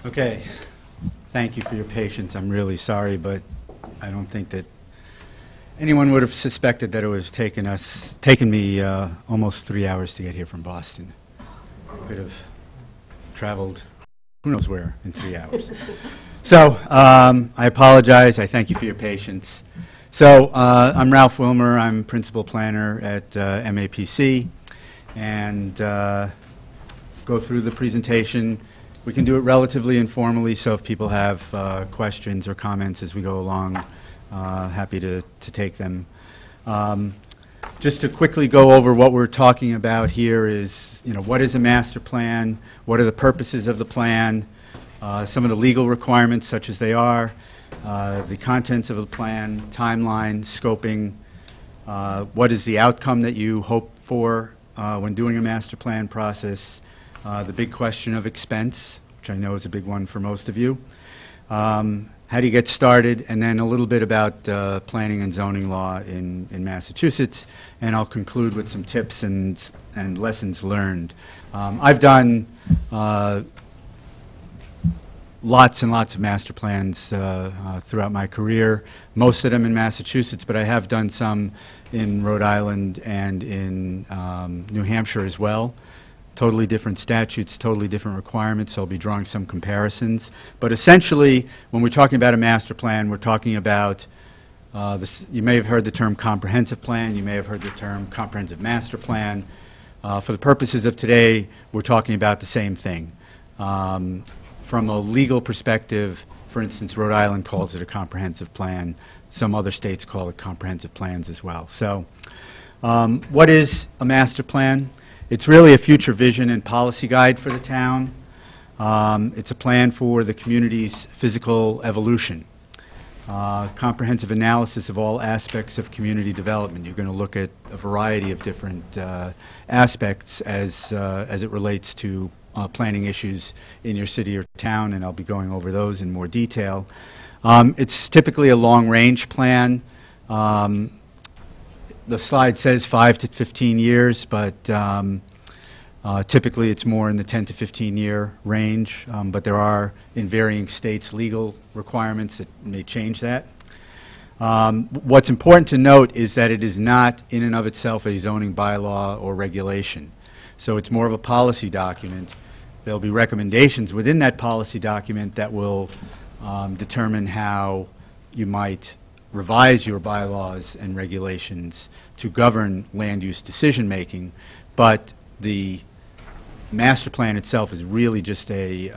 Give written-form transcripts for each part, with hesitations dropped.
Okay, thank you for your patience. I'm really sorry, but I don't think that anyone would have suspected that it would have taken me almost 3 hours to get here from Boston. I could have traveled who knows where in 3 hours. So I apologize. I thank you for your patience. So I'm Ralph Wilmer. I'm principal planner at MAPC, and go through the presentation. We can do it relatively informally, so if people have questions or comments as we go along, happy to take them. Just to quickly go over what we're talking about here is, what is a master plan? What are the purposes of the plan? Some of the legal requirements, such as they are, the contents of the plan, timeline, scoping, what is the outcome that you hope for when doing a master plan process, the big question of expense, which I know is a big one for most of you. How do you get started? And then a little bit about planning and zoning law in Massachusetts. And I'll conclude with some tips and lessons learned. I've done lots and lots of master plans throughout my career, most of them in Massachusetts, but I have done some in Rhode Island and in New Hampshire as well. Totally different statutes, totally different requirements, so I'll be drawing some comparisons. But essentially, when we're talking about a master plan, we're talking about, you may have heard the term comprehensive plan, you may have heard the term comprehensive master plan. For the purposes of today, we're talking about the same thing. From a legal perspective, for instance, Rhode Island calls it a comprehensive plan. Some other states call it comprehensive plans as well. So what is a master plan? It's really a future vision and policy guide for the town. It's a plan for the community's physical evolution. Comprehensive analysis of all aspects of community development. You're going to look at a variety of different aspects as it relates to planning issues in your city or town, and I'll be going over those in more detail. It's typically a long-range plan. The slide says 5 to 15 years, but typically it's more in the 10 to 15 year range, but there are, in varying states, legal requirements that may change that. What's important to note is that it is not in and of itself a zoning bylaw or regulation. So it's more of a policy document. There'll be recommendations within that policy document that will determine how you might revise your bylaws and regulations to govern land use decision making, but the master plan itself is really just a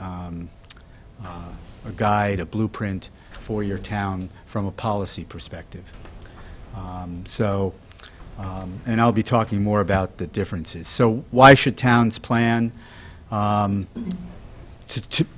guide, a blueprint for your town from a policy perspective. And I'll be talking more about the differences. So why should towns plan?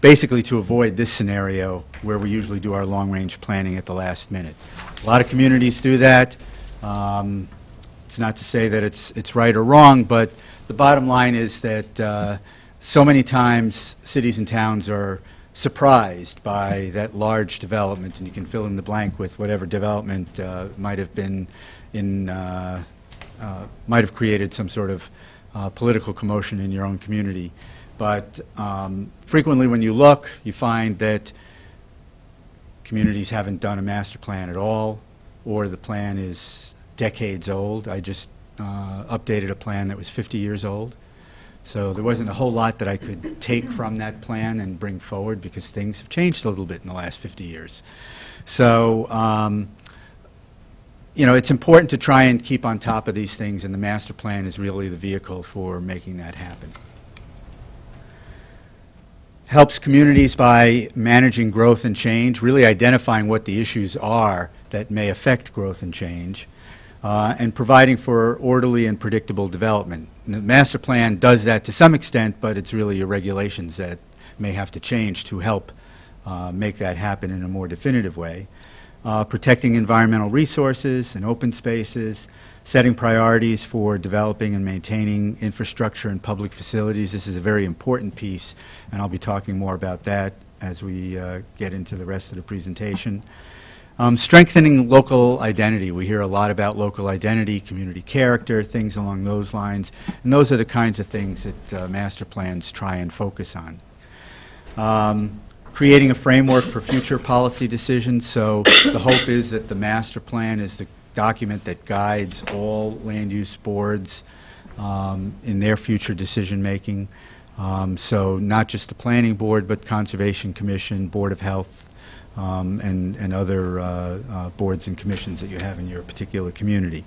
Basically to avoid this scenario where we usually do our long-range planning at the last minute. A lot of communities do that. It's not to say that it's right or wrong, but the bottom line is that so many times cities and towns are surprised by that large development, and you can fill in the blank with whatever development might have been in, might have created some sort of political commotion in your own community. But frequently when you look, you find that communities haven't done a master plan at all, or the plan is decades old. I just updated a plan that was 50 years old. So there wasn't a whole lot that I could take from that plan and bring forward because things have changed a little bit in the last 50 years. So, it's important to try and keep on top of these things, and the master plan is really the vehicle for making that happen. Helps communities by managing growth and change, really identifying what the issues are that may affect growth and change, and providing for orderly and predictable development. And the master plan does that to some extent, but it's really your regulations that may have to change to help make that happen in a more definitive way. Protecting environmental resources and open spaces, setting priorities for developing and maintaining infrastructure and public facilities. This is a very important piece, and I'll be talking more about that as we get into the rest of the presentation. Strengthening local identity. We hear a lot about local identity, community character, things along those lines, and those are the kinds of things that master plans try and focus on. creating a framework for future policy decisions. So the hope is that the master plan is the document that guides all land use boards in their future decision making. So not just the planning board, but Conservation Commission, Board of Health, and other boards and commissions that you have in your particular community.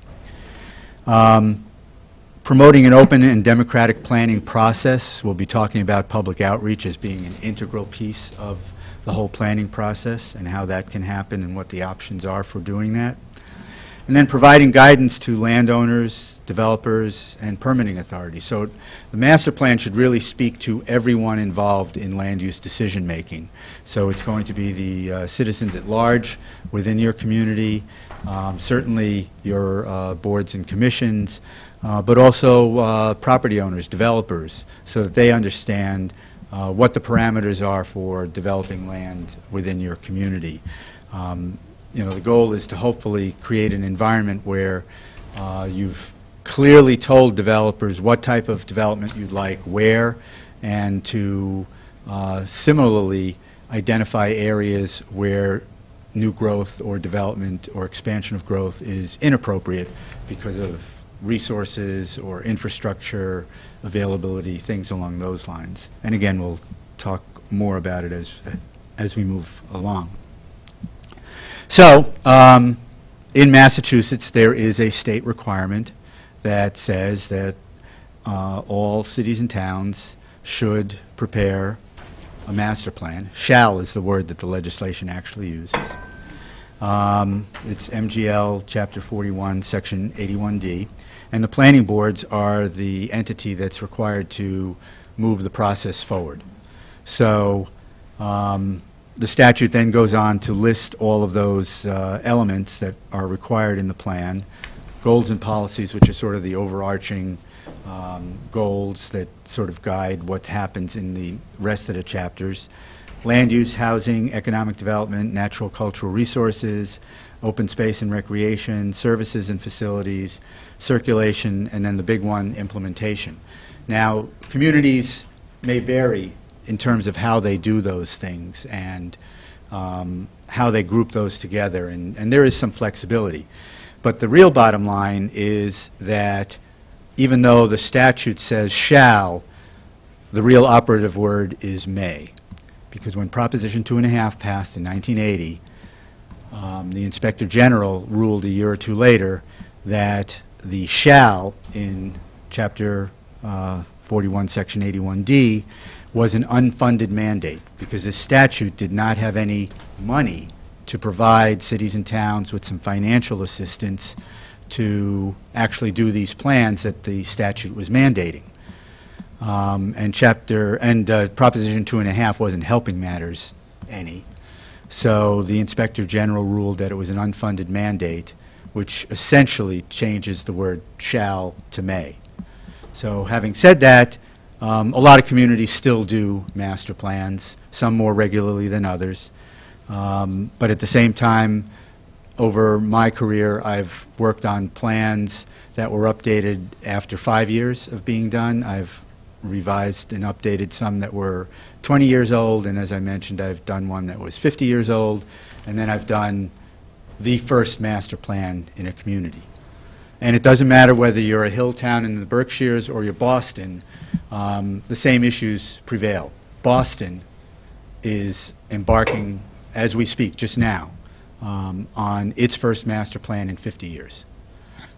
Promoting an open and democratic planning process. We'll be talking about public outreach as being an integral piece of the whole planning process and how that can happen and what the options are for doing that. And then providing guidance to landowners, developers, and permitting authorities. So the master plan should really speak to everyone involved in land use decision making. So it's going to be the citizens at large within your community, certainly your boards and commissions, but also property owners, developers, so that they understand what the parameters are for developing land within your community. You know, the goal is to hopefully create an environment where you've clearly told developers what type of development you'd like, where, and to similarly identify areas where new growth or development or expansion of growth is inappropriate because of resources or infrastructure availability, things along those lines. And again, we'll talk more about it as we move along. So, in Massachusetts, there is a state requirement that says that all cities and towns should prepare a master plan. Shall is the word that the legislation actually uses. It's MGL Chapter 41, Section 81D. And the planning boards are the entity that's required to move the process forward. So, the statute then goes on to list all of those elements that are required in the plan, goals and policies, which are sort of the overarching goals that sort of guide what happens in the rest of the chapters, land use, housing, economic development, natural cultural resources, open space and recreation, services and facilities, circulation, and then the big one, implementation. Now, communities may vary in terms of how they do those things and how they group those together, and there is some flexibility. But the real bottom line is that even though the statute says shall, the real operative word is may. Because when Proposition 2.5 passed in 1980, the Inspector General ruled a year or two later that the shall in Chapter 41, Section 81D was an unfunded mandate because the statute did not have any money to provide cities and towns with some financial assistance to actually do these plans that the statute was mandating. And Proposition 2.5 wasn't helping matters any. So the Inspector General ruled that it was an unfunded mandate, which essentially changes the word shall to may. So having said that, a lot of communities still do master plans, some more regularly than others. But at the same time, over my career, I've worked on plans that were updated after 5 years of being done. I've revised and updated some that were 20 years old, and as I mentioned, I've done one that was 50 years old, and then I've done the first master plan in a community. And it doesn't matter whether you're a hill town in the Berkshires or you're Boston, the same issues prevail. Boston is embarking, as we speak, just now, on its first master plan in 50 years.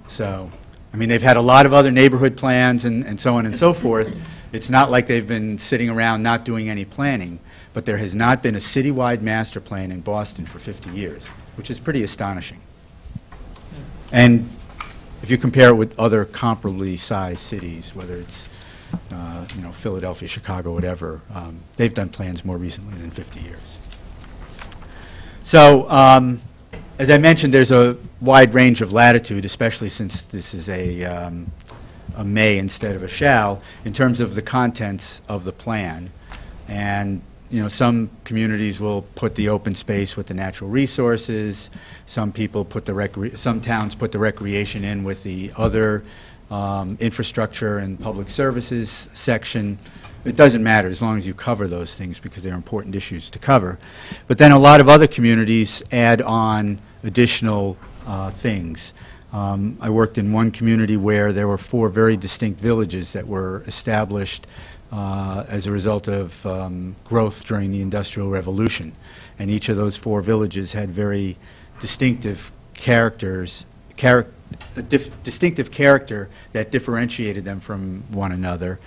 So, I mean, they've had a lot of other neighborhood plans and so on and so forth. It's not like they've been sitting around not doing any planning, but there has not been a citywide master plan in Boston for 50 years, which is pretty astonishing. And if you compare it with other comparably sized cities, whether it's Philadelphia, Chicago, whatever, they've done plans more recently than 50 years. So, as I mentioned, there's a wide range of latitude, especially since this is a may instead of a shall, in terms of the contents of the plan. And some communities will put the open space with the natural resources. Some people put some towns put the recreation in with the other infrastructure and public services section. it doesn't matter as long as you cover those things because they're important issues to cover. But then a lot of other communities add on additional things. I worked in one community where there were 4 very distinct villages that were established as a result of growth during the Industrial Revolution. And each of those 4 villages had very distinctive characters, distinctive character that differentiated them from one another.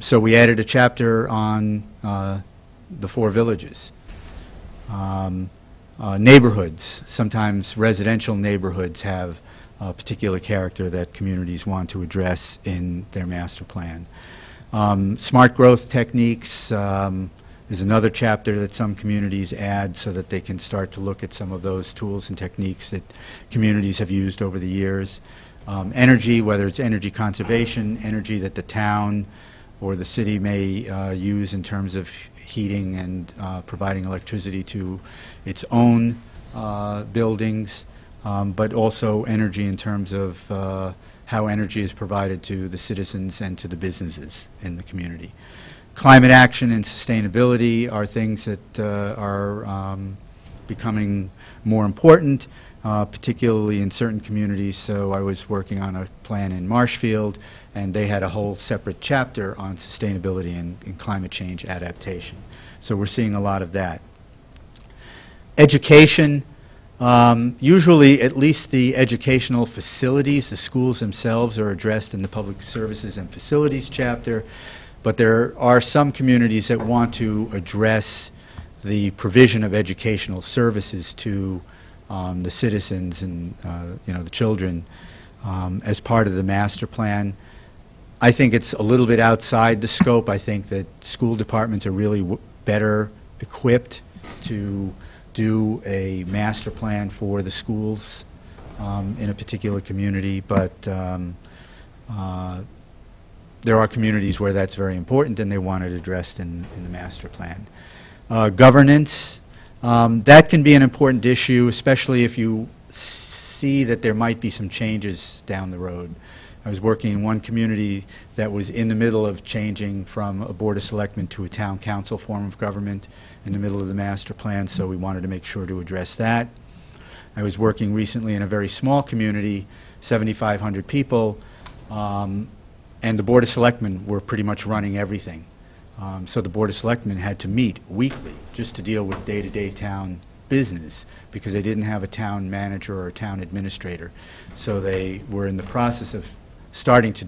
So we added a chapter on the 4 villages. Neighborhoods, sometimes residential neighborhoods have a particular character that communities want to address in their master plan. Smart growth techniques is another chapter that some communities add so that they can start to look at some of those tools and techniques that communities have used over the years. Energy, whether it's energy conservation, energy that the town or the city may use in terms of heating and providing electricity to its own buildings, but also energy in terms of how energy is provided to the citizens and to the businesses in the community. Climate action and sustainability are things that are becoming more important, particularly in certain communities. So I was working on a plan in Marshfield, and they had a whole separate chapter on sustainability and climate change adaptation. So we're seeing a lot of that. Education, usually at least the educational facilities, the schools themselves, are addressed in the Public Services and Facilities chapter. But there are some communities that want to address the provision of educational services to the citizens and the children as part of the master plan. I think it's a little bit outside the scope. I think that school departments are really better equipped to do a master plan for the schools in a particular community, but there are communities where that's very important and they want it addressed in the master plan. Governance, that can be an important issue, especially if you see that there might be some changes down the road. I was working in one community that was in the middle of changing from a Board of Selectmen to a town council form of government in the middle of the master plan, so we wanted to make sure to address that. I was working recently in a very small community, 7,500 people, and the Board of Selectmen were pretty much running everything. So the Board of Selectmen had to meet weekly just to deal with day-to-day town business because they didn't have a town manager or a town administrator. So they were in the process of starting to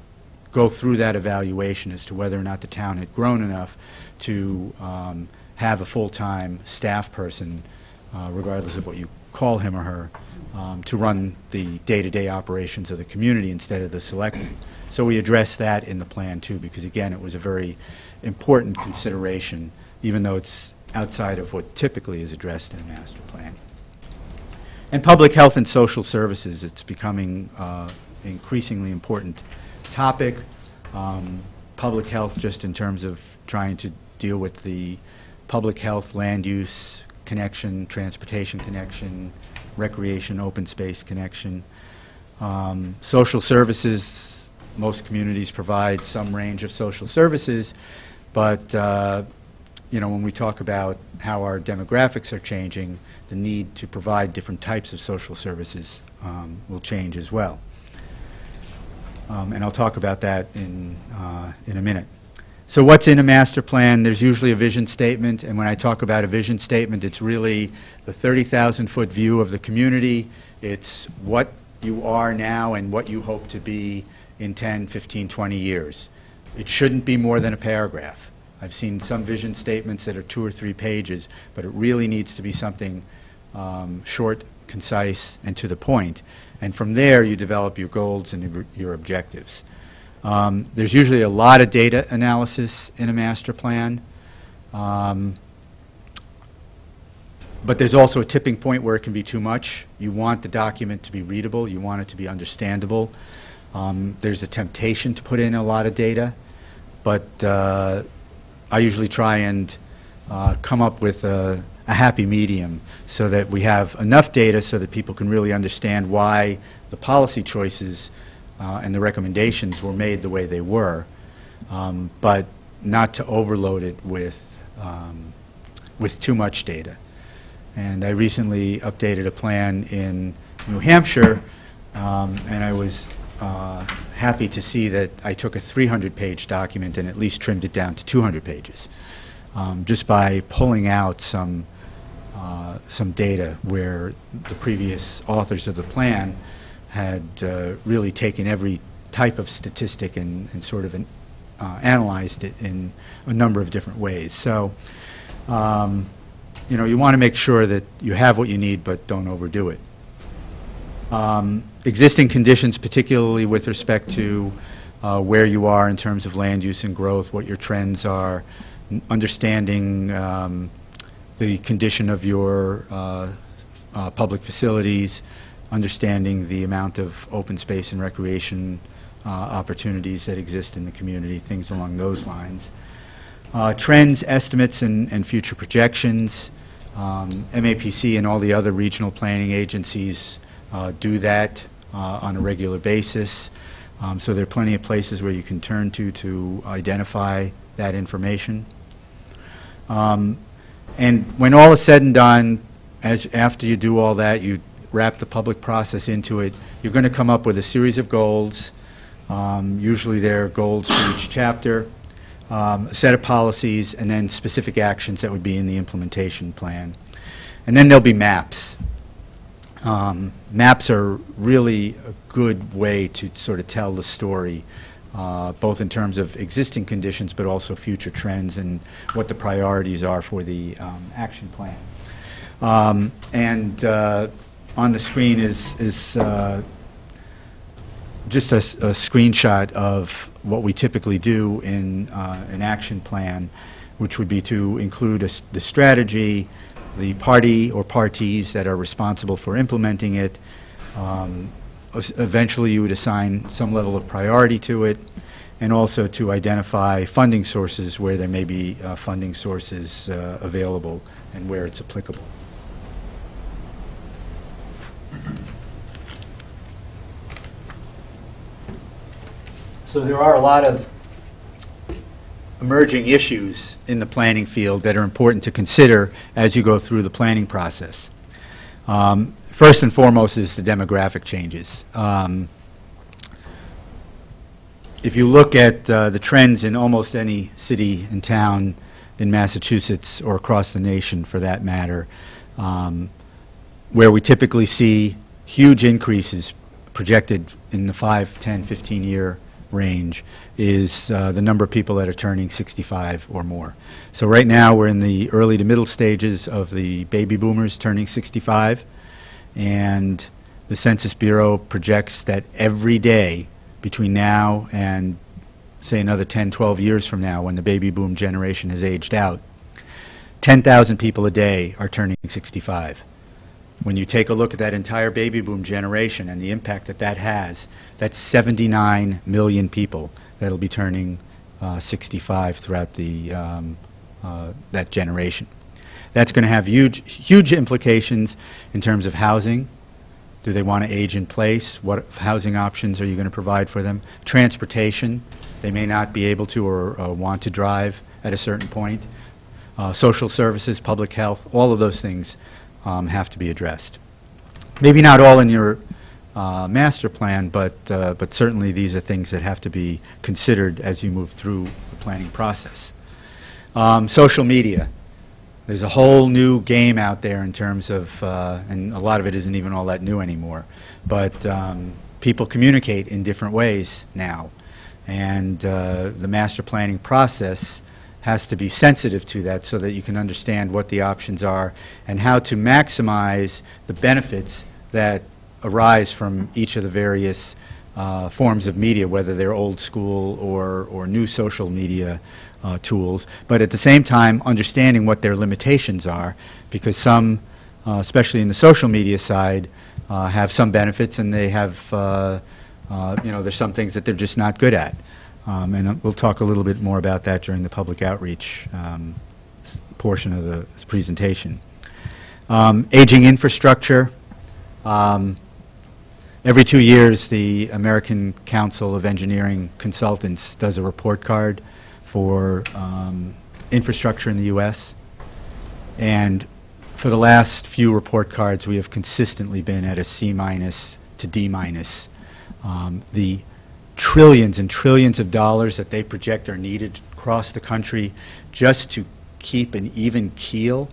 go through that evaluation as to whether or not the town had grown enough to have a full-time staff person, regardless of what you call him or her, to run the day-to-day operations of the community instead of the selectmen. So we addressed that in the plan too, because again, it was a very important consideration, even though it's outside of what typically is addressed in a master plan. And public health and social services, it's becoming an increasingly important topic. Public health just in terms of trying to deal with the public health, land use connection, transportation connection, recreation, open space connection. Social services, most communities provide some range of social services, but when we talk about how our demographics are changing, the need to provide different types of social services will change as well. And I'll talk about that in a minute. So what's in a master plan? There's usually a vision statement, and when I talk about a vision statement, it's really the 30,000-foot view of the community. It's what you are now and what you hope to be in 10, 15, 20 years. It shouldn't be more than a paragraph. I've seen some vision statements that are 2 or 3 pages, but it really needs to be something short, concise, and to the point. And from there, you develop your goals and your objectives. There's usually a lot of data analysis in a master plan. But there's also a tipping point where it can be too much. You want the document to be readable. You want it to be understandable. There's a temptation to put in a lot of data, but I usually try and come up with a happy medium so that we have enough data so that people can really understand why the policy choices and the recommendations were made the way they were. But not to overload it with too much data. And I recently updated a plan in New Hampshire, and I was happy to see that I took a 300-page document and at least trimmed it down to 200 pages, just by pulling out some data where the previous authors of the plan had really taken every type of statistic and sort of analyzed it in a number of different ways. So, you know, you want to make sure that you have what you need, but don't overdo it. Existing conditions, particularly with respect to where you are in terms of land use and growth, what your trends are, understanding the condition of your public facilities, understanding the amount of open space and recreation opportunities that exist in the community, things along those lines. Trends, estimates, and future projections. MAPC and all the other regional planning agencies do that on a regular basis. So there are plenty of places where you can turn to identify that information. And when all is said and done, after you do all that, you wrap the public process into it, you're going to come up with a series of goals. Usually there are goals for each chapter, a set of policies, and then specific actions that would be in the implementation plan. And then there'll be maps. Maps are really a good way to sort of tell the story, both in terms of existing conditions but also future trends and what the priorities are for the action plan. On the screen is just a screenshot of what we typically do in an action plan, which would be to include the strategy, the party or parties that are responsible for implementing it. Eventually you would assign some level of priority to it, and also to identify funding sources where there may be funding sources available and where it's applicable. So there are a lot of emerging issues in the planning field that are important to consider as you go through the planning process. First and foremost is the demographic changes. If you look at the trends in almost any city and town in Massachusetts or across the nation for that matter, where we typically see huge increases projected in the 5, 10, 15-year range is the number of people that are turning 65 or more. So right now we're in the early to middle stages of the baby boomers turning 65, and the Census Bureau projects that every day between now and say another 10, 12 years from now, when the baby boom generation has aged out, 10,000 people a day are turning 65. When you take a look at that entire baby boom generation and the impact that that has, that's 79 million people that will be turning 65 throughout that generation. That's going to have huge implications in terms of housing. Do they want to age in place? What housing options are you going to provide for them? Transportation. They may not be able to or want to drive at a certain point. Social services, public health, all of those things have to be addressed. Maybe not all in your master plan, but certainly these are things that have to be considered as you move through the planning process. Social media. There's a whole new game out there in terms of, and a lot of it isn't even all that new anymore, but people communicate in different ways now. And the master planning process has to be sensitive to that so that you can understand what the options are and how to maximize the benefits that arise from each of the various forms of media, whether they're old school or new social media tools, but at the same time understanding what their limitations are, because some, especially in the social media side, have some benefits and they have, there's some things that they're just not good at. And we'll talk a little bit more about that during the public outreach portion of the presentation. Aging infrastructure. Every 2 years, the American Council of Engineering Consultants does a report card for infrastructure in the U.S. And for the last few report cards, we have consistently been at a C- to D-. The trillions and trillions of dollars that they project are needed across the country just to keep an even keel.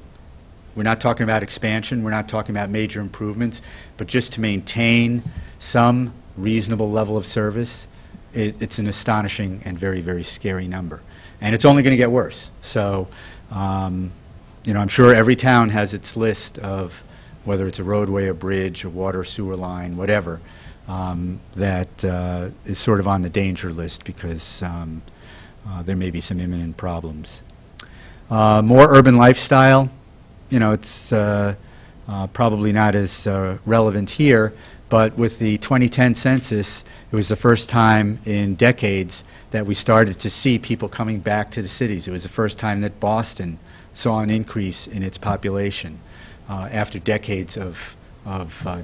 We're not talking about expansion, we're not talking about major improvements, but just to maintain some reasonable level of service, it's an astonishing and very, very scary number. And it's only going to get worse. So, you know, I'm sure every town has its list of whether it's a roadway, a bridge, a water sewer line, whatever, that is sort of on the danger list because there may be some imminent problems. More urban lifestyle. You know, it's probably not as relevant here, but with the 2010 census, it was the first time in decades that we started to see people coming back to the cities. It was the first time that Boston saw an increase in its population after decades of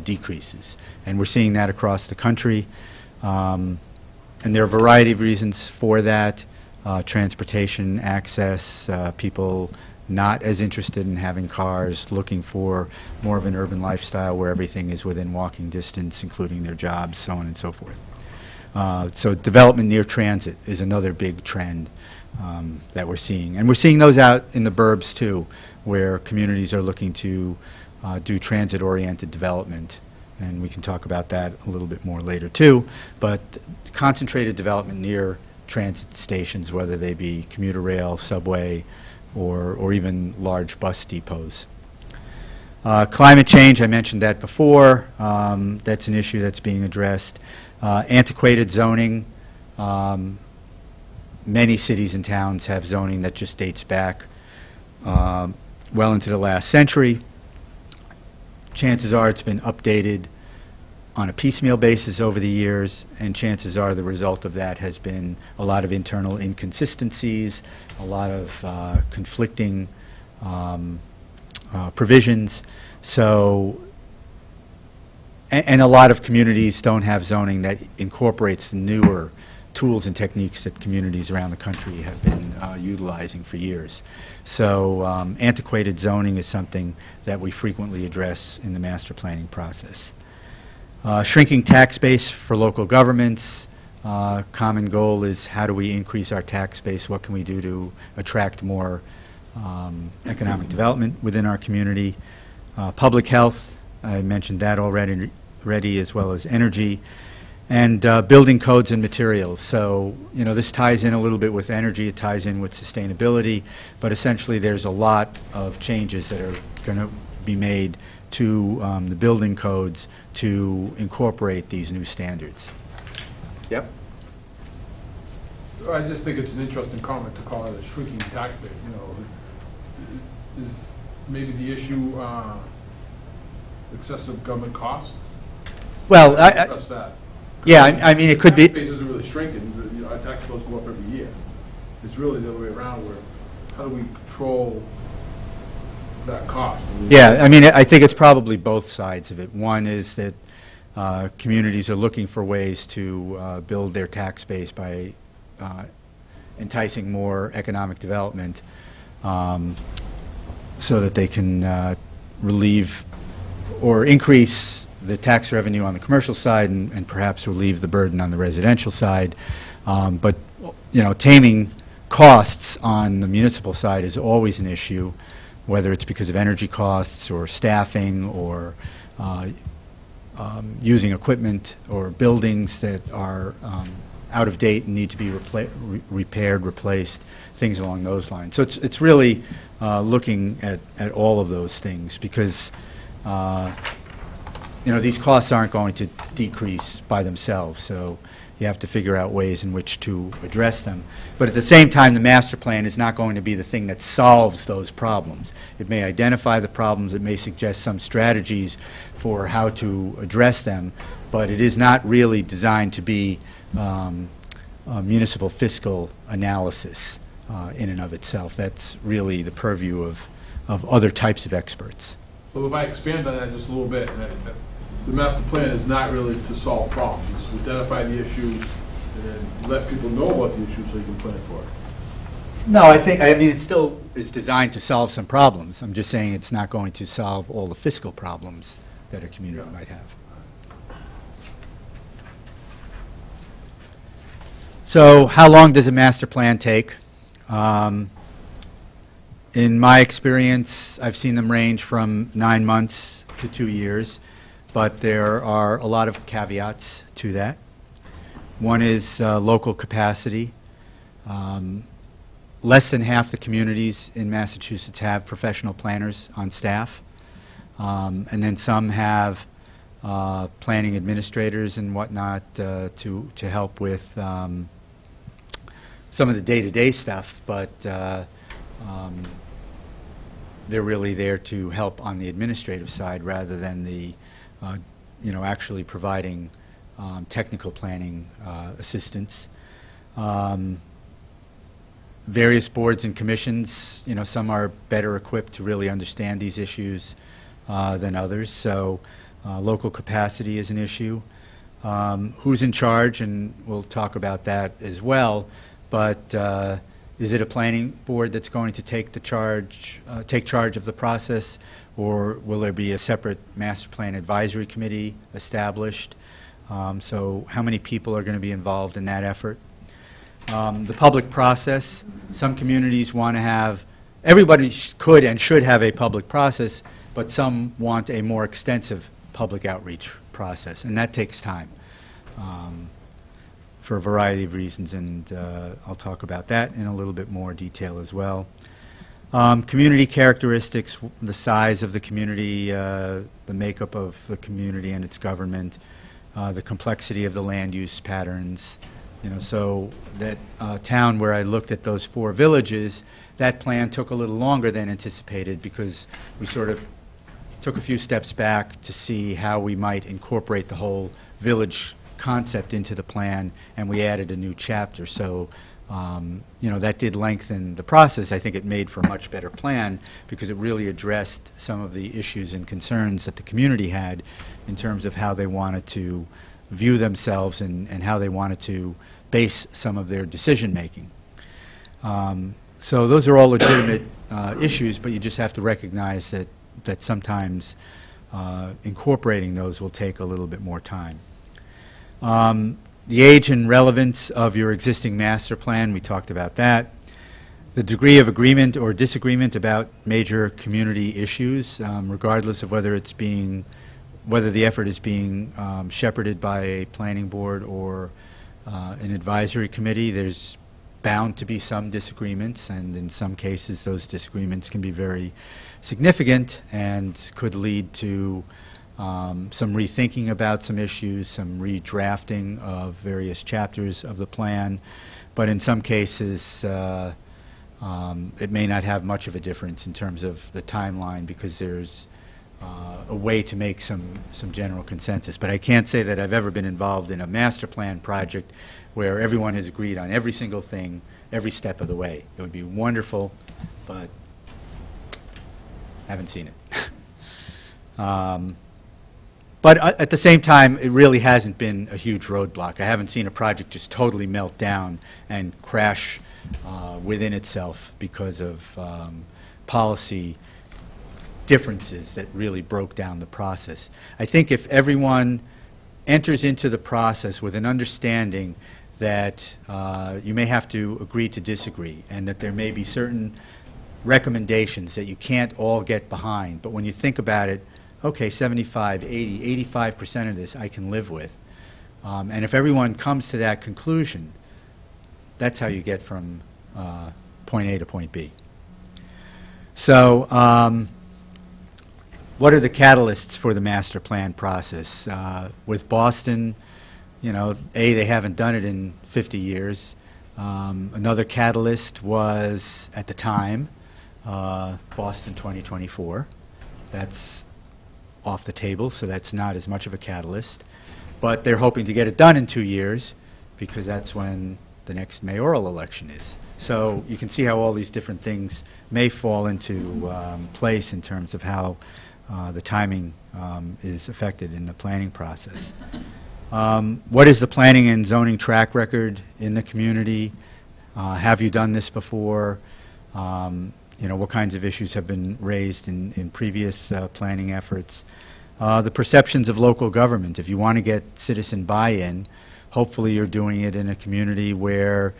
decreases. And we're seeing that across the country. And there are a variety of reasons for that. Transportation access, people not as interested in having cars, looking for more of an urban lifestyle where everything is within walking distance, including their jobs, so on and so forth. So development near transit is another big trend that we're seeing. And we're seeing those out in the burbs, too, where communities are looking to do transit-oriented development. And we can talk about that a little bit more later, too. But concentrated development near transit stations, whether they be commuter rail, subway, or even large bus depots. Climate change, I mentioned that before. That's an issue that's being addressed. Antiquated zoning. Many cities and towns have zoning that just dates back well into the last century. Chances are it's been updated on a piecemeal basis over the years, and chances are the result of that has been a lot of internal inconsistencies, a lot of conflicting provisions. So, and a lot of communities don't have zoning that incorporates the newer tools and techniques that communities around the country have been utilizing for years. So antiquated zoning is something that we frequently address in the master planning process. Shrinking tax base for local governments. Common goal is how do we increase our tax base? What can we do to attract more economic development within our community? Public health, I mentioned that already, as well as energy. And building codes and materials. So, you know, this ties in a little bit with energy, it ties in with sustainability, but essentially there's a lot of changes that are going to be made to the building codes to incorporate these new standards. Yep. I just think it's an interesting comment to call it a shrinking tax base. You know, is maybe the issue excessive government costs? Well, Discuss that. Yeah, I mean, it could be. Tax base isn't really shrinking. You know, our tax bills go up every year. It's really the other way around. Where how do we control that cost? I mean, Yeah, I mean, I think it's probably both sides of it. One is that communities are looking for ways to build their tax base by enticing more economic development so that they can relieve or increase the tax revenue on the commercial side and perhaps relieve the burden on the residential side. But, you know, taming costs on the municipal side is always an issue, whether it's because of energy costs or staffing or using equipment or buildings that are out of date and need to be repaired, replaced, things along those lines. So it's really looking at all of those things because you know, these costs aren't going to decrease by themselves, so you have to figure out ways in which to address them. But at the same time, the master plan is not going to be the thing that solves those problems. It may identify the problems, it may suggest some strategies for how to address them, but it is not really designed to be a municipal fiscal analysis in and of itself. That's really the purview of other types of experts. So if I expand on that just a little bit, the master plan is not really to solve problems. It's to identify the issues and then let people know about the issues so you can plan for it. No, I mean, it still is designed to solve some problems. I'm just saying it's not going to solve all the fiscal problems that a community might have. So how long does a master plan take? In my experience, I've seen them range from 9 months to 2 years, but there are a lot of caveats to that. One is local capacity. Less than half the communities in Massachusetts have professional planners on staff, and then some have planning administrators and whatnot to help with some of the day-to-day stuff, but they're really there to help on the administrative side rather than the, actually providing technical planning assistance. Various boards and commissions, some are better equipped to really understand these issues than others, so local capacity is an issue. Who's in charge, and we'll talk about that as well, but is it a planning board that's going to take charge of the process, or will there be a separate master plan advisory committee established? So how many people are going to be involved in that effort? The public process, some communities want to have, everybody could and should have a public process, but some want a more extensive public outreach process, and that takes time for a variety of reasons, and I'll talk about that in a little bit more detail as well. Community characteristics, the size of the community, the makeup of the community and its government, the complexity of the land use patterns. So that town where I looked at those 4 villages, that plan took a little longer than anticipated because we sort of took a few steps back to see how we might incorporate the whole village concept into the plan, and we added a new chapter. So, that did lengthen the process. I think it made for a much better plan because it really addressed some of the issues and concerns that the community had in terms of how they wanted to view themselves and how they wanted to base some of their decision making. So those are all legitimate issues, but you just have to recognize that sometimes incorporating those will take a little bit more time. The age and relevance of your existing master plan, we talked about that. The degree of agreement or disagreement about major community issues, regardless of whether the effort is being shepherded by a planning board or an advisory committee. There's bound to be some disagreements, and in some cases those disagreements can be very significant and could lead to some rethinking about some issues, some redrafting of various chapters of the plan. But in some cases, it may not have much of a difference in terms of the timeline because there's a way to make some general consensus. But I can't say that I've ever been involved in a master plan project where everyone has agreed on every single thing, every step of the way. It would be wonderful, but I haven't seen it. But at the same time, it really hasn't been a huge roadblock. I haven't seen a project just totally melt down and crash within itself because of policy differences that really broke down the process. I think if everyone enters into the process with an understanding that you may have to agree to disagree and that there may be certain recommendations that you can't all get behind, but when you think about it, okay, 75, 80, 85% of this I can live with. And if everyone comes to that conclusion, that's how you get from point A to point B. So what are the catalysts for the master plan process? With Boston, they haven't done it in 50 years. Another catalyst was, at the time, Boston 2024. That's off the table, so that's not as much of a catalyst. But they're hoping to get it done in 2 years because that's when the next mayoral election is. So you can see how all these different things may fall into place in terms of how the timing is affected in the planning process. What is the planning and zoning track record in the community? Have you done this before? What kinds of issues have been raised in previous planning efforts? The perceptions of local government. If you want to get citizen buy-in, hopefully you're doing it in a community where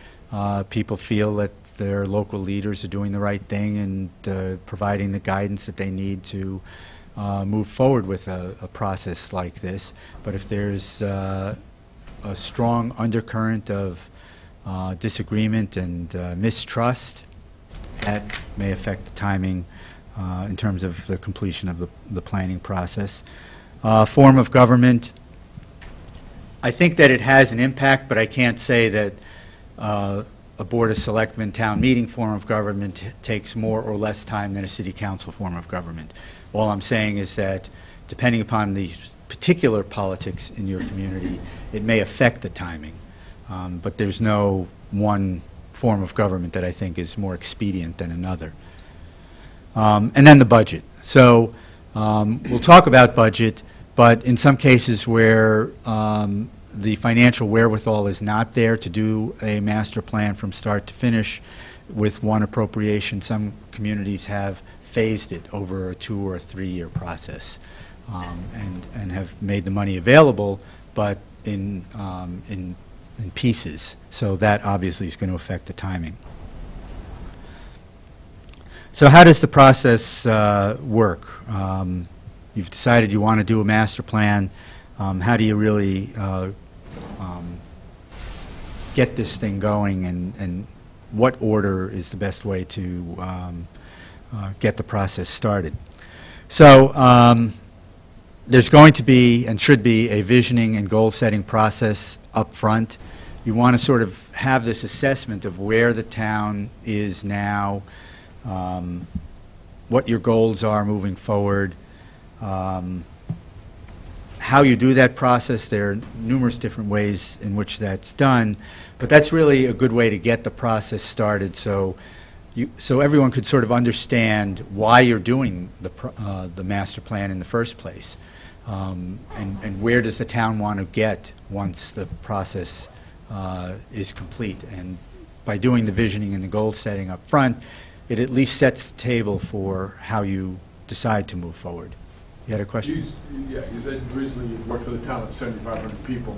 people feel that their local leaders are doing the right thing and providing the guidance that they need to move forward with a process like this. But if there's a strong undercurrent of disagreement and mistrust, that may affect the timing in terms of the completion of the planning process. Form of government, I think that it has an impact, but I can't say that a Board of Selectmen town meeting form of government takes more or less time than a city council form of government. All I'm saying is that depending upon the particular politics in your community, it may affect the timing. But there's no one form of government that I think is more expedient than another. And then the budget. So we'll talk about budget, but in some cases where the financial wherewithal is not there to do a master plan from start to finish with one appropriation, some communities have phased it over a 2 or 3 year process and have made the money available, but in pieces. So that obviously is going to affect the timing. So how does the process work? You've decided you want to do a master plan. How do you really get this thing going, and what order is the best way to get the process started? So there's going to be and should be a visioning and goal-setting process up front. You want to sort of have this assessment of where the town is now, what your goals are moving forward, how you do that process. There are numerous different ways in which that's done, but that's really a good way to get the process started so everyone could sort of understand why you're doing the master plan in the first place, and where does the town want to get once the process is complete. And by doing the visioning and the goal setting up front, it at least sets the table for how you decide to move forward. You had a question? You said recently you worked with a town of 7,500 people.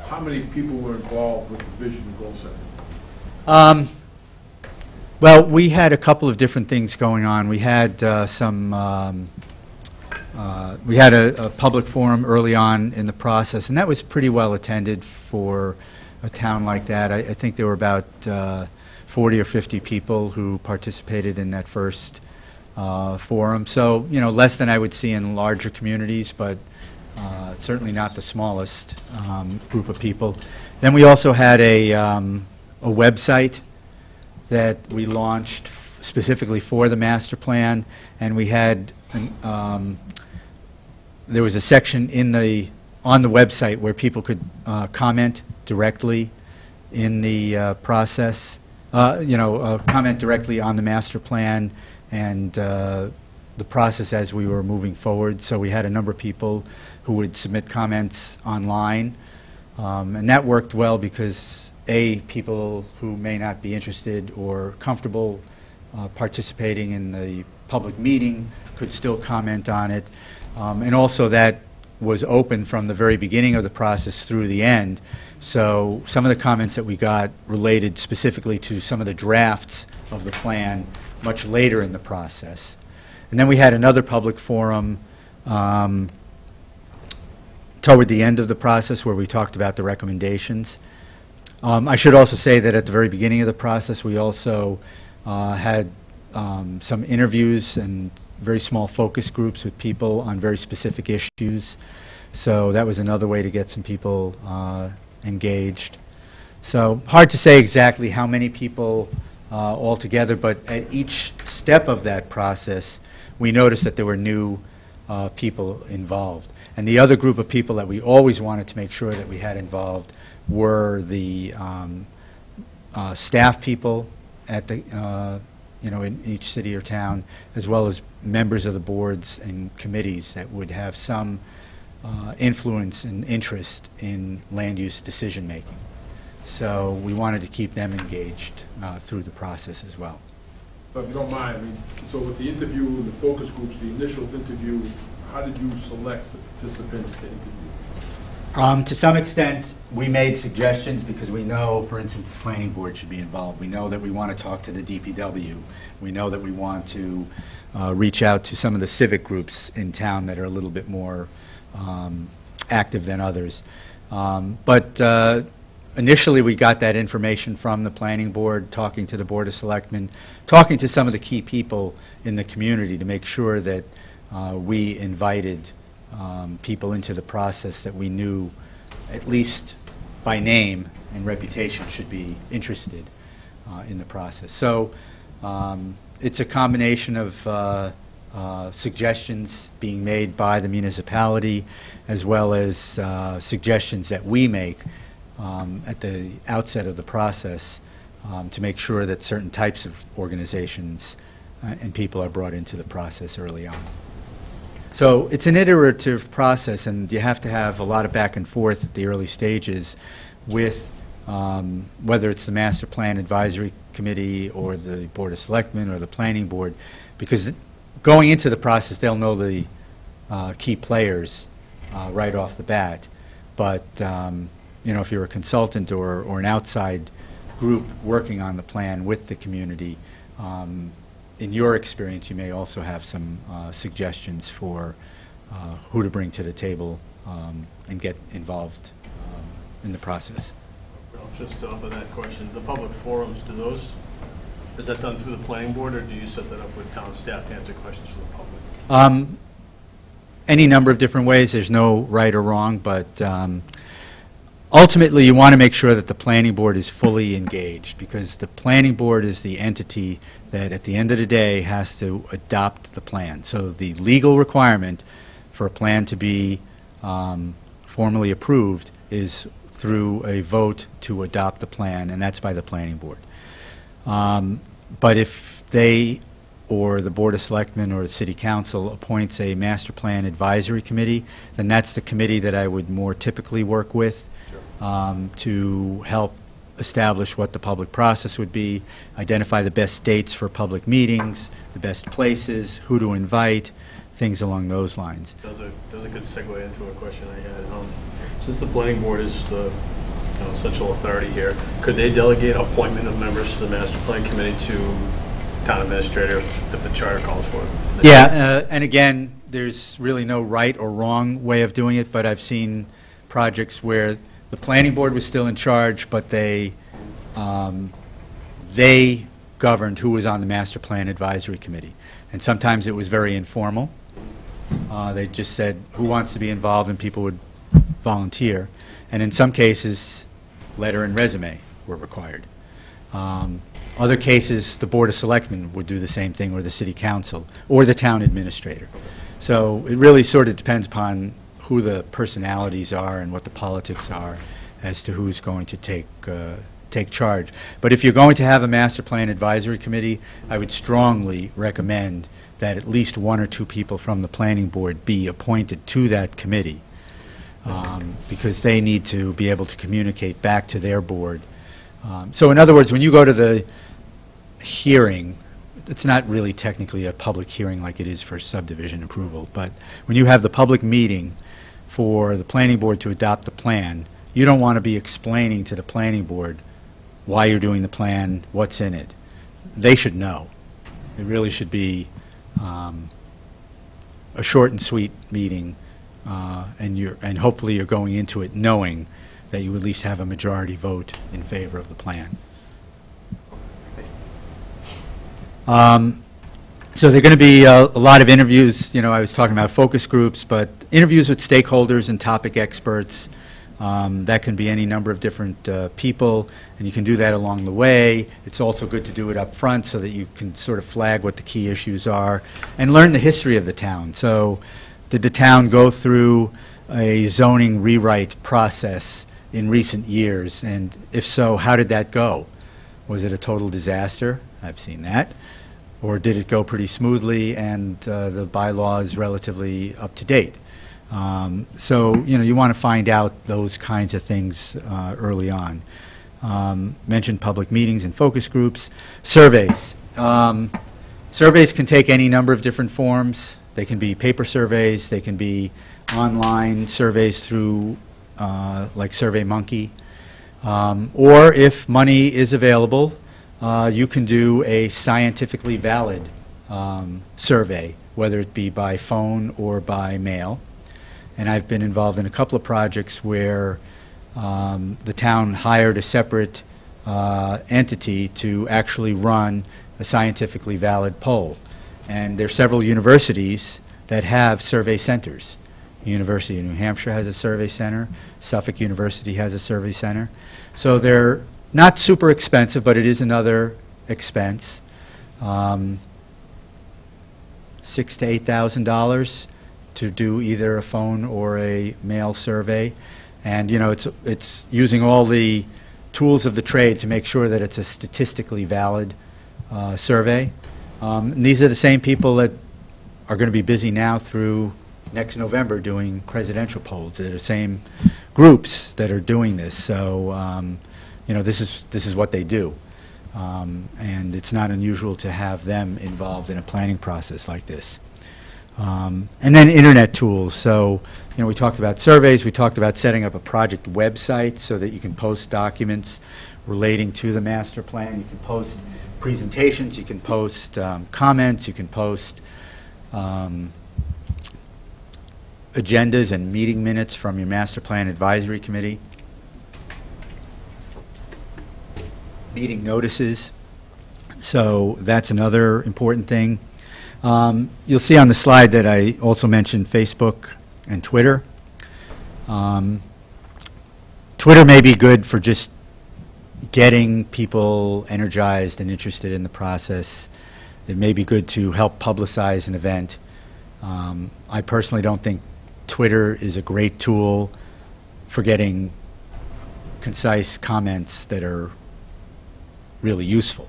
How many people were involved with the vision and goal setting? Well, we had a couple of different things going on. We had we had a public forum early on in the process, and that was pretty well attended for a town like that. I think there were about 40 or 50 people who participated in that first forum. So, less than I would see in larger communities, but certainly not the smallest group of people. Then we also had a website that we launched specifically for the master plan, and we had there was a section on the website where people could comment directly in the process, comment directly on the master plan and the process as we were moving forward. So we had a number of people who would submit comments online, and that worked well because people who may not be interested or comfortable participating in the public meeting could still comment on it, and also that was open from the very beginning of the process through the end. So some of the comments that we got related specifically to some of the drafts of the plan much later in the process. And then we had another public forum toward the end of the process where we talked about the recommendations. I should also say that at the very beginning of the process we also had some interviews and very small focus groups with people on very specific issues. So that was another way to get some people engaged. So hard to say exactly how many people altogether, but at each step of that process we noticed that there were new people involved. And the other group of people that we always wanted to make sure that we had involved were the staff people at the in each city or town, as well as members of the boards and committees that would have some influence and interest in land use decision making. So we wanted to keep them engaged through the process as well. So if you don't mind, I mean, so with the interview and the focus groups, the initial interview, how did you select the participants to interview? To some extent, we made suggestions because we know, for instance, the planning board should be involved. We know that we want to talk to the DPW. We know that we want to reach out to some of the civic groups in town that are a little bit more active than others. But initially, we got that information from the planning board, talking to the Board of Selectmen, talking to some of the key people in the community to make sure that we invited people into the process that we knew, at least by name and reputation, should be interested in the process. So it's a combination of suggestions being made by the municipality, as well as suggestions that we make at the outset of the process to make sure that certain types of organizations and people are brought into the process early on. So it's an iterative process, and you have to have a lot of back and forth at the early stages with whether it's the Master Plan Advisory Committee or the Board of Selectmen or the Planning Board, because going into the process, they'll know the key players right off the bat. But you know, if you're a consultant or an outside group working on the plan with the community, in your experience, you may also have some suggestions for who to bring to the table and get involved in the process. Well, just off of that question, the public forums, is that done through the planning board, or do you set that up with town staff to answer questions from the public? Any number of different ways. There's no right or wrong, but ultimately, you want to make sure that the planning board is fully engaged, because the planning board is the entity that at the end of the day has to adopt the plan. So the legal requirement for a plan to be formally approved is through a vote to adopt the plan, and that's by the planning board. But if they or the Board of Selectmen or the City Council appoints a Master Plan Advisory Committee, then that's the committee that I would more typically work with to help establish what the public process would be, identify the best dates for public meetings, the best places, who to invite, things along those lines. Does a good segue into a question I had. Since the planning board is the central authority here, could they delegate appointment of members to the master plan committee to town administrator if the charter calls for it? Yeah, and again, there's really no right or wrong way of doing it, but I've seen projects where the planning board was still in charge, but they governed who was on the master plan advisory committee. And sometimes it was very informal. They just said who wants to be involved, and people would volunteer. And in some cases, letter and resume were required. Other cases, the Board of Selectmen would do the same thing, or the City Council, or the town administrator. So it really sort of depends upon who the personalities are and what the politics are as to who's going to take charge. But if you're going to have a master plan advisory committee, I would strongly recommend that at least one or two people from the planning board be appointed to that committee, because they need to be able to communicate back to their board. So in other words, when you go to the hearing, it's not really technically a public hearing like it is for subdivision approval, but when you have the public meeting for the planning board to adopt the plan, you don't want to be explaining to the planning board why you're doing the plan, what's in it. They should know. It really should be a short and sweet meeting, and hopefully you're going into it knowing that you at least have a majority vote in favor of the plan. So there are going to be a lot of interviews. I was talking about focus groups, but interviews with stakeholders and topic experts. That can be any number of different people, and you can do that along the way. It's also good to do it up front so that you can sort of flag what the key issues are and learn the history of the town. So did the town go through a zoning rewrite process in recent years, and if so, how did that go? Was it a total disaster? I've seen that. Or did it go pretty smoothly and the bylaw is relatively up to date? So you want to find out those kinds of things early on. Mentioned public meetings and focus groups. Surveys. Surveys can take any number of different forms. They can be paper surveys. They can be online surveys through like SurveyMonkey. Or if money is available, you can do a scientifically valid survey, whether it be by phone or by mail. And I've been involved in a couple of projects where the town hired a separate entity to actually run a scientifically valid poll. And there are several universities that have survey centers. University of New Hampshire has a survey center. Suffolk University has a survey center. So they're not super expensive, but it is another expense. $6,000 to $8,000 to do either a phone or a mail survey. And you know, it's using all the tools of the trade to make sure that it's a statistically valid survey. And these are the same people that are going to be busy now through next November doing presidential polls. They're the same groups that are doing this. So you know, this is what they do. And it's not unusual to have them involved in a planning process like this. And then internet tools. So, you know, we talked about surveys. We talked about setting up a project website so that you can post documents relating to the master plan. You can post presentations. You can post comments. You can post agendas and meeting minutes from your master plan advisory committee. Meeting notices. So that's another important thing. You'll see on the slide that I also mentioned Facebook and Twitter. Twitter may be good for just getting people energized and interested in the process. It may be good to help publicize an event. I personally don't think Twitter is a great tool for getting concise comments that are really useful.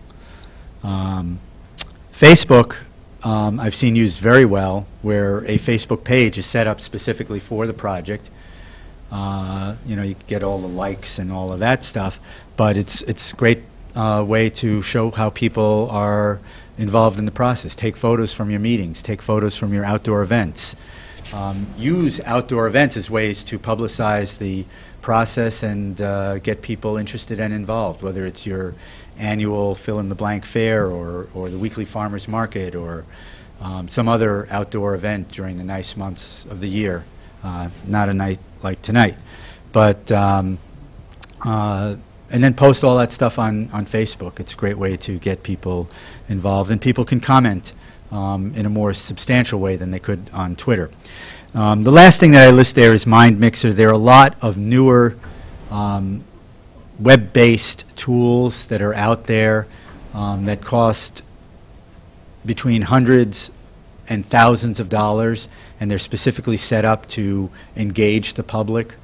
Facebook, I've seen used very well, where a Facebook page is set up specifically for the project. You know, you get all the likes and all of that stuff, but it's a great way to show how people are involved in the process. Take photos from your meetings, take photos from your outdoor events. Use outdoor events as ways to publicize the process and get people interested and involved, whether it's your annual fill-in-the-blank fair or the weekly farmers market or some other outdoor event during the nice months of the year. Not a night like tonight. But, and then post all that stuff on Facebook. It's a great way to get people involved. And people can comment in a more substantial way than they could on Twitter. The last thing that I list there is MindMixer. There are a lot of newer web-based tools that are out there that cost between hundreds and thousands of dollars, and they're specifically set up to engage the public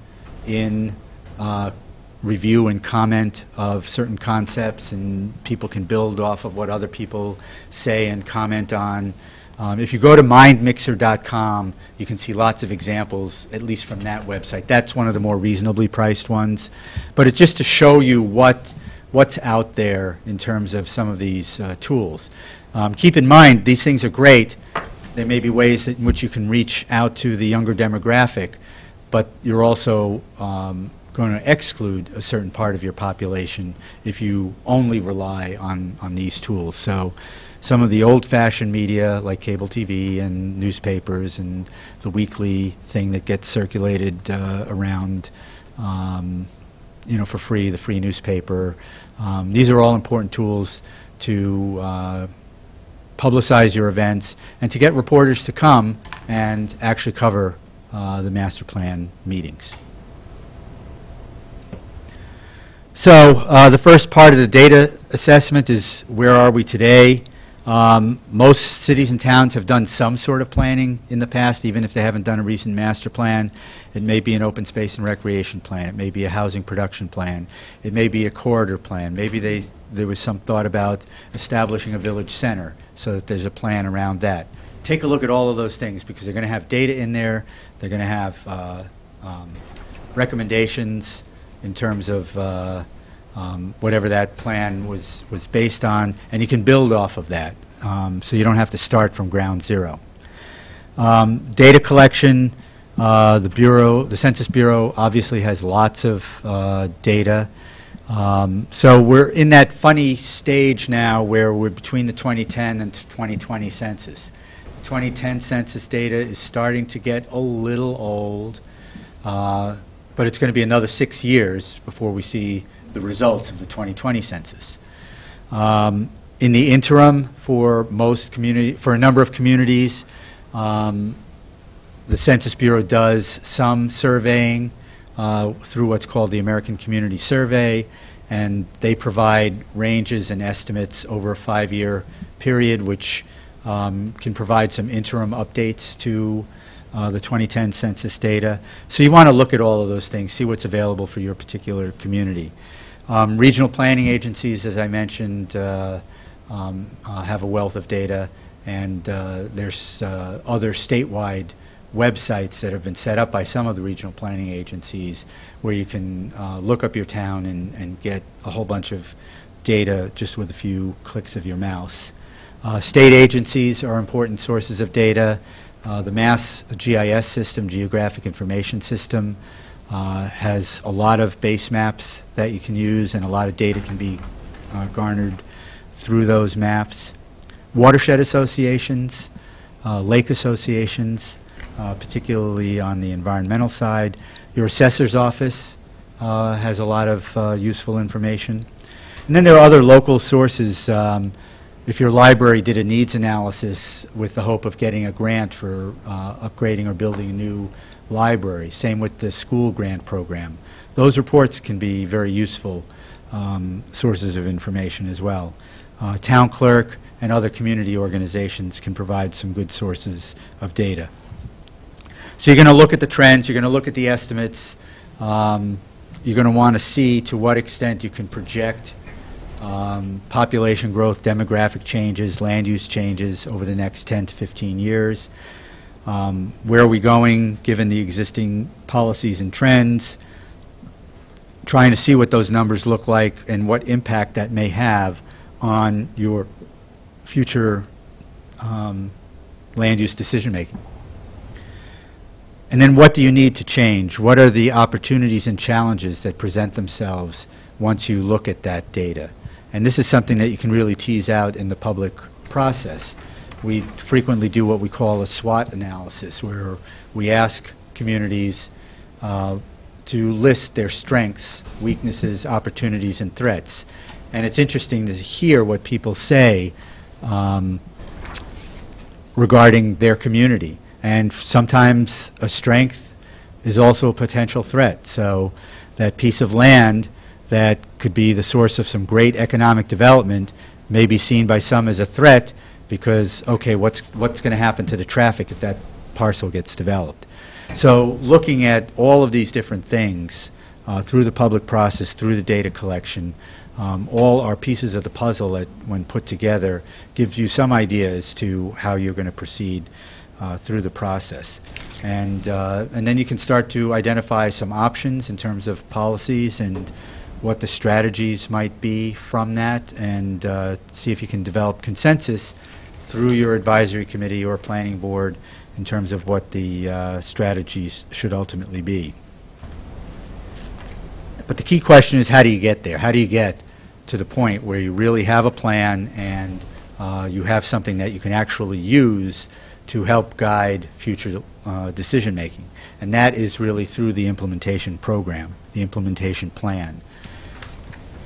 in review and comment of certain concepts, and people can build off of what other people say and comment on. If you go to mindmixer.com, you can see lots of examples, at least from that website. That's one of the more reasonably priced ones. But it's just to show you what's out there in terms of some of these tools. Keep in mind, these things are great. There may be ways in which you can reach out to the younger demographic, but you're also going to exclude a certain part of your population if you only rely on these tools. So some of the old-fashioned media, like cable TV and newspapers and the weekly thing that gets circulated around, you know, for free, the free newspaper. These are all important tools to publicize your events and to get reporters to come and actually cover the master plan meetings. So the first part of the data assessment is where are we today? Most cities and towns have done some sort of planning in the past, even if they haven't done a recent master plan. It may be an open space and recreation plan. It may be a housing production plan. It may be a corridor plan. Maybe there was some thought about establishing a village center so that there's a plan around that. Take a look at all of those things because they're going to have data in there. They're going to have recommendations in terms of whatever that plan was based on, and you can build off of that, so you don't have to start from ground zero. Data collection, the Census Bureau obviously has lots of data. So we're in that funny stage now where we're between the 2010 and 2020 census. 2010 census data is starting to get a little old, but it's going to be another 6 years before we see the results of the 2020 census. In the interim, for a number of communities, the Census Bureau does some surveying through what's called the American Community Survey, and they provide ranges and estimates over a 5-year period, which can provide some interim updates to the 2010 census data. So you want to look at all of those things, see what's available for your particular community. Regional planning agencies, as I mentioned, have a wealth of data, and there's other statewide websites that have been set up by some of the regional planning agencies where you can look up your town and get a whole bunch of data just with a few clicks of your mouse. State agencies are important sources of data. The Mass GIS system, Geographic Information System, has a lot of base maps that you can use, and a lot of data can be garnered through those maps. Watershed associations, lake associations, particularly on the environmental side. Your assessor's office has a lot of useful information. And then there are other local sources. If your library did a needs analysis with the hope of getting a grant for upgrading or building a new library, same with the school grant program, those reports can be very useful sources of information as well. Town clerk and other community organizations can provide some good sources of data. So you're going to look at the trends, you're going to look at the estimates, you're going to want to see to what extent you can project population growth, demographic changes, land use changes over the next 10 to 15 years. Where are we going given the existing policies and trends? Trying to see what those numbers look like and what impact that may have on your future land use decision making. And then what do you need to change? What are the opportunities and challenges that present themselves once you look at that data? And this is something that you can really tease out in the public process. We frequently do what we call a SWOT analysis, where we ask communities to list their strengths, weaknesses, opportunities, and threats. And it's interesting to hear what people say regarding their community. And sometimes a strength is also a potential threat. So that piece of land that could be the source of some great economic development may be seen by some as a threat because, okay, what's going to happen to the traffic if that parcel gets developed? So looking at all of these different things through the public process, through the data collection, all are pieces of the puzzle that, when put together, gives you some idea as to how you're going to proceed through the process. And then you can start to identify some options in terms of policies and what the strategies might be from that, and see if you can develop consensus through your advisory committee or planning board in terms of what the strategies should ultimately be. But the key question is, how do you get there? How do you get to the point where you really have a plan and you have something that you can actually use to help guide future decision making? And that is really through the implementation program, the implementation plan.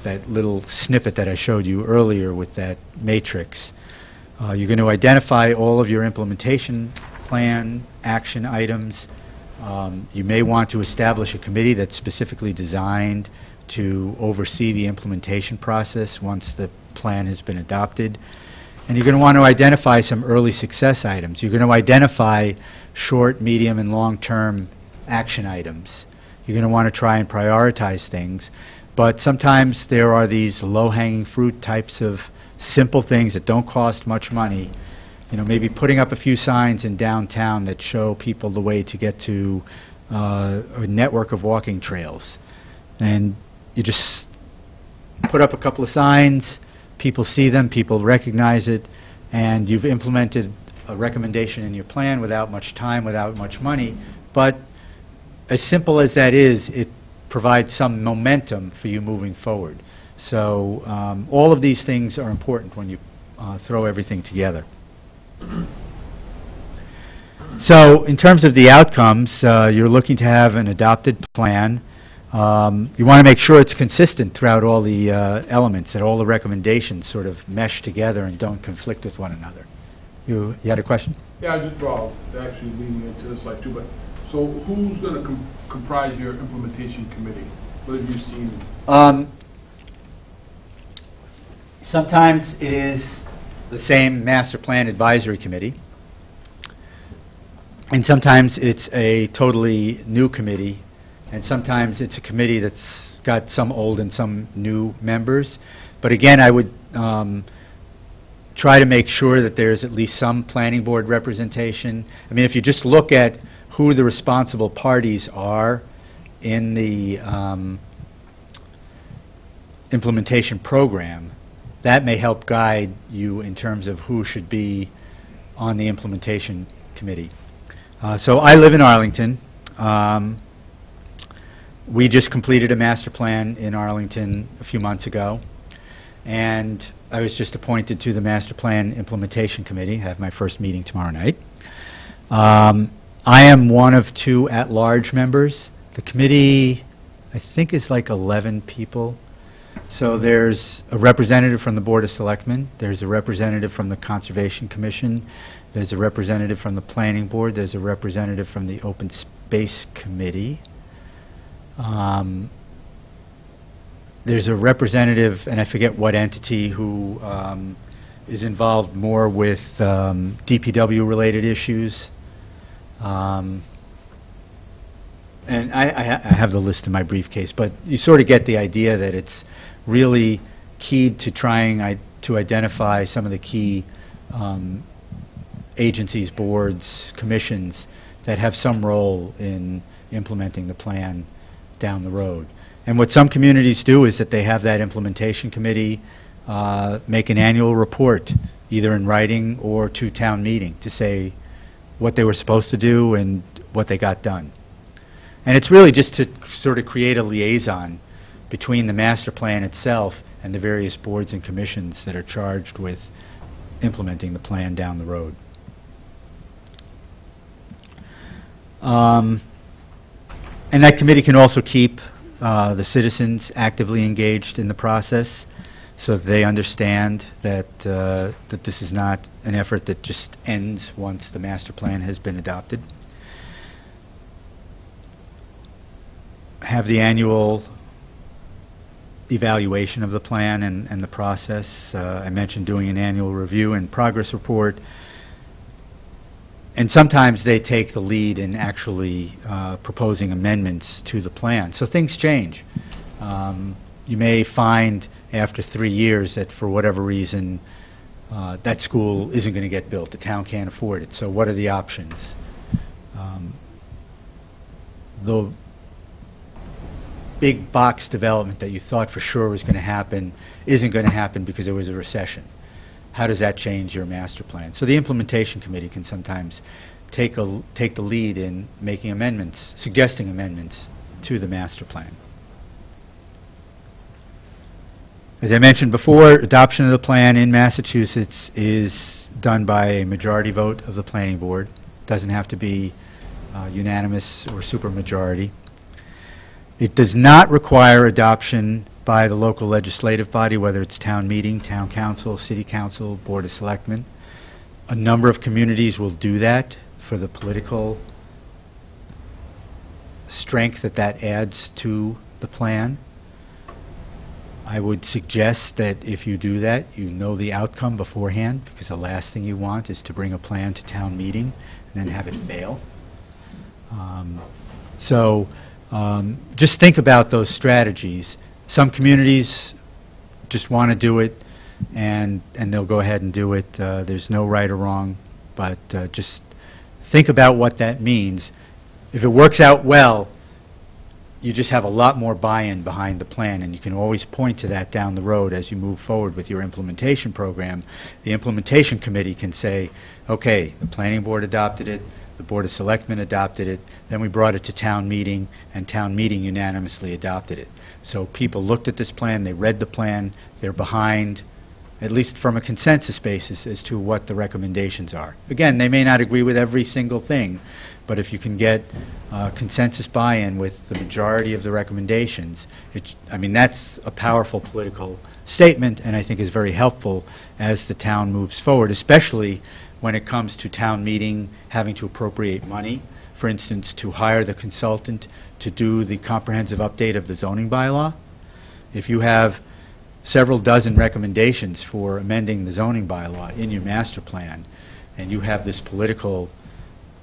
That little snippet that I showed you earlier with that matrix. You're going to identify all of your implementation plan action items. You may want to establish a committee that's specifically designed to oversee the implementation process once the plan has been adopted. And you're going to want to identify some early success items. You're going to identify short, medium, and long-term action items. You're going to want to try and prioritize things. But sometimes there are these low-hanging fruit types of simple things that don't cost much money. You know, maybe putting up a few signs in downtown that show people the way to get to a network of walking trails. And you just put up a couple of signs, people see them, people recognize it, and you've implemented a recommendation in your plan without much time, without much money. But as simple as that is, it provides some momentum for you moving forward. So all of these things are important when you throw everything together. So in terms of the outcomes, you're looking to have an adopted plan. You want to make sure it's consistent throughout all the elements, that all the recommendations sort of mesh together and don't conflict with one another. You had a question? Yeah, well, actually leading into this slide too, but, so who's going to comprise your implementation committee? What have you seen? Sometimes it is the same master plan advisory committee, and sometimes it's a totally new committee, and sometimes it's a committee that's got some old and some new members. But again, I would try to make sure that there's at least some planning board representation. I mean, if you just look at who the responsible parties are in the implementation program, that may help guide you in terms of who should be on the implementation committee. So I live in Arlington. We just completed a master plan in Arlington a few months ago, and I was just appointed to the master plan implementation committee. I have my first meeting tomorrow night. I am one of 2 at-large members. The committee, I think, is like 11 people. So there's a representative from the Board of Selectmen, there's a representative from the Conservation Commission, there's a representative from the Planning Board, there's a representative from the Open Space Committee. There's a representative, and I forget what entity, who is involved more with DPW-related issues. And I have the list in my briefcase, but you sort of get the idea that it's really keyed to trying to identify some of the key agencies, boards, commissions that have some role in implementing the plan down the road. And what some communities do is that they have that implementation committee make an annual report, either in writing or to town meeting, to say what they were supposed to do and what they got done. And it's really just to sort of create a liaison between the master plan itself and the various boards and commissions that are charged with implementing the plan down the road. And that committee can also keep the citizens actively engaged in the process, so that they understand that that this is not an effort that just ends once the master plan has been adopted. Have the annual evaluation of the plan and the process. I mentioned doing an annual review and progress report. And sometimes they take the lead in actually proposing amendments to the plan. So things change. You may find after 3 years that for whatever reason that school isn't going to get built. The town can't afford it. So what are the options? The big box development that you thought for sure was going to happen isn't going to happen because there was a recession. How does that change your master plan? So the implementation committee can sometimes take the lead in making amendments, suggesting amendments to the master plan. As I mentioned before, adoption of the plan in Massachusetts is done by a majority vote of the planning board. It doesn't have to be unanimous or supermajority. It does not require adoption by the local legislative body, whether it's town meeting, town council, city council, board of selectmen. A number of communities will do that for the political strength that adds to the plan. I would suggest that if you do that, you know the outcome beforehand, because the last thing you want is to bring a plan to town meeting and then have it fail. Just think about those strategies. Some communities just want to do it, and they'll go ahead and do it. There's no right or wrong, but just think about what that means. If it works out well, you just have a lot more buy-in behind the plan, and you can always point to that down the road as you move forward with your implementation program. The implementation committee can say, okay, the planning board adopted it, the Board of Selectmen adopted it, then we brought it to town meeting, and town meeting unanimously adopted it. So people looked at this plan, they read the plan, they're behind, at least from a consensus basis, as to what the recommendations are. Again, they may not agree with every single thing, but if you can get consensus buy-in with the majority of the recommendations, I mean, that's a powerful political statement, and I think is very helpful as the town moves forward, especially when it comes to town meeting having to appropriate money, for instance, to hire the consultant to do the comprehensive update of the zoning bylaw. If you have several dozen recommendations for amending the zoning bylaw in your master plan, and you have this political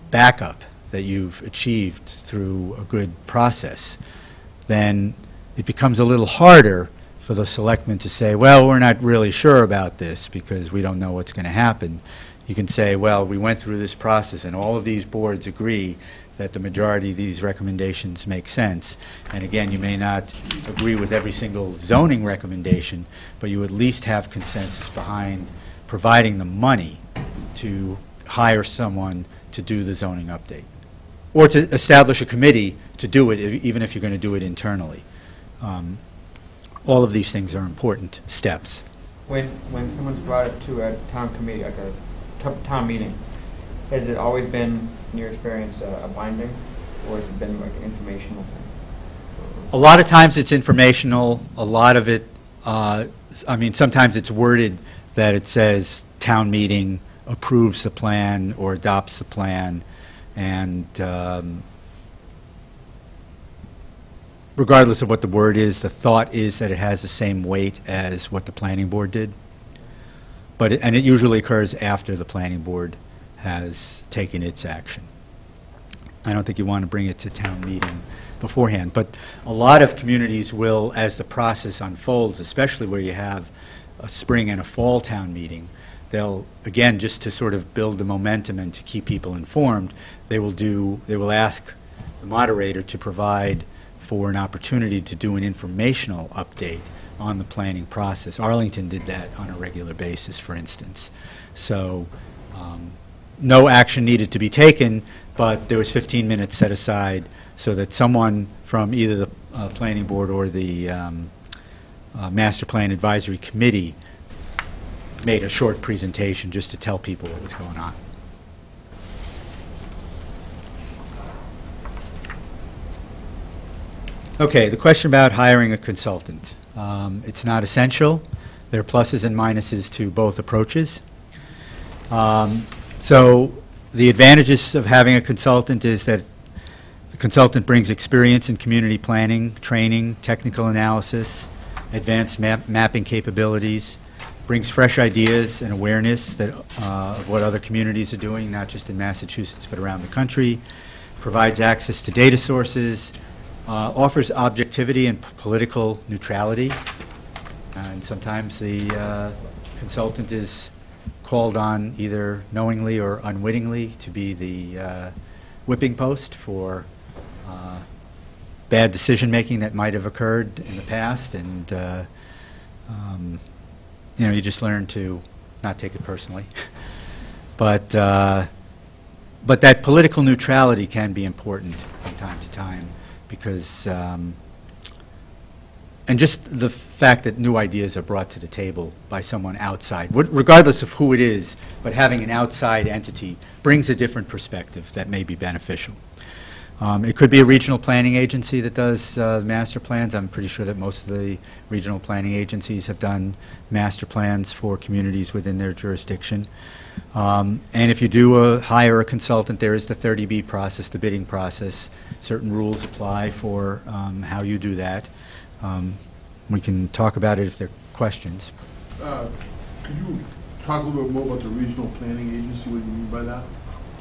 backup that you've achieved through a good process, then it becomes a little harder for the selectmen to say, well, we're not really sure about this because we don't know what's going to happen. You can say, well, we went through this process and all of these boards agree that the majority of these recommendations make sense. And again, you may not agree with every single zoning recommendation, but you at least have consensus behind providing the money to hire someone to do the zoning update, or to establish a committee to do it, even if you're going to do it internally. All of these things are important steps. When someone's brought it to a town committee, like a town meeting, has it always been, in your experience, a binding, or has it been like an informational thing? A lot of times it's informational. A lot of it, I mean, sometimes it's worded that it says town meeting approves the plan or adopts the plan, and regardless of what the word is, the thought is that it has the same weight as what the planning board did. But and it usually occurs after the planning board has taken its action. I don't think you want to bring it to town meeting beforehand, but a lot of communities will, as the process unfolds, especially where you have a spring and a fall town meeting, they'll, again, just to sort of build the momentum and to keep people informed, they will ask the moderator to provide for an opportunity to do an informational update on the planning process. Arlington did that on a regular basis, for instance. So no action needed to be taken, but there was 15 minutes set aside so that someone from either the planning board or the master plan advisory committee made a short presentation just to tell people what was going on. Okay, the question about hiring a consultant. It's not essential. There are pluses and minuses to both approaches. So the advantages of having a consultant is that the consultant brings experience in community planning, training, technical analysis, advanced mapping capabilities, brings fresh ideas and awareness that, of what other communities are doing, not just in Massachusetts but around the country, provides access to data sources, offers objectivity and political neutrality, and sometimes the consultant is called on either knowingly or unwittingly to be the whipping post for bad decision-making that might have occurred in the past, and you know, you just learn to not take it personally. But that political neutrality can be important from time to time, because and just the fact that new ideas are brought to the table by someone outside, regardless of who it is, but having an outside entity brings a different perspective that may be beneficial. It could be a regional planning agency that does master plans. I'm pretty sure that most of the regional planning agencies have done master plans for communities within their jurisdiction. And if you do hire a consultant, there is the 30B process, the bidding process. Certain rules apply for how you do that. We can talk about it if there are questions. Could you talk a little bit more about the regional planning agency, what you mean by that?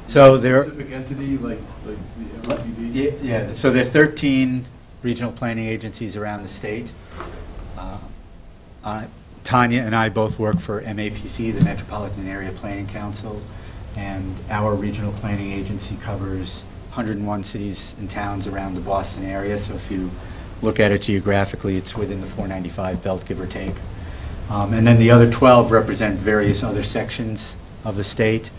So there, specific entity like the MLPD? yeah. So there are 13 regional planning agencies around the state. Tanya and I both work for MAPC, the Metropolitan Area Planning Council, and our regional planning agency covers 101 cities and towns around the Boston area. So if you look at it geographically, it's within the 495 belt, give or take. And then the other 12 represent various other sections of the state.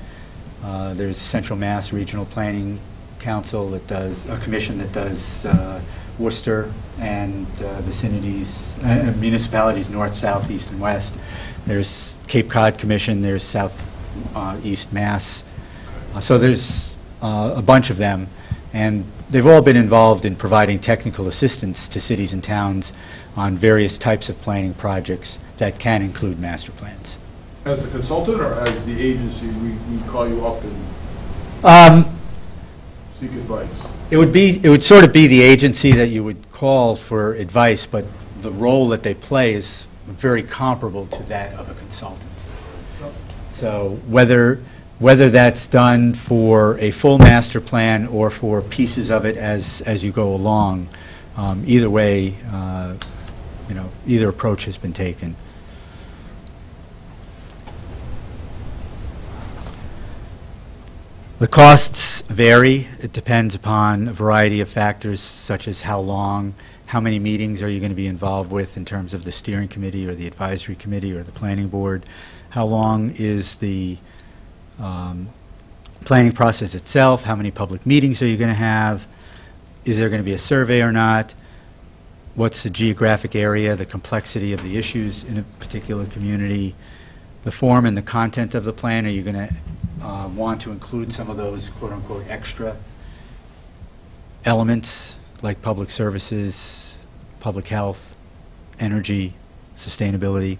There's Central Mass Regional Planning Council that does, a commission that does Worcester and vicinities, municipalities north, south, east, and west. There's Cape Cod Commission, there's South East Mass. So there's a bunch of them, and they've all been involved in providing technical assistance to cities and towns on various types of planning projects that can include master plans. As a consultant or as the agency, we call you up and seek advice? It would sort of be the agency that you would call for advice, but the role that they play is very comparable to that of a consultant. So whether that's done for a full master plan or for pieces of it as you go along, either way, either approach has been taken. The costs vary. It depends upon a variety of factors, such as how long, how many meetings are you going to be involved with in terms of the steering committee or the advisory committee or the planning board, how long is the planning process itself, how many public meetings are you going to have, is there going to be a survey or not, what's the geographic area, the complexity of the issues in a particular community, the form and the content of the plan. Are you going to want to include some of those quote-unquote extra elements like public services, public health, energy, sustainability?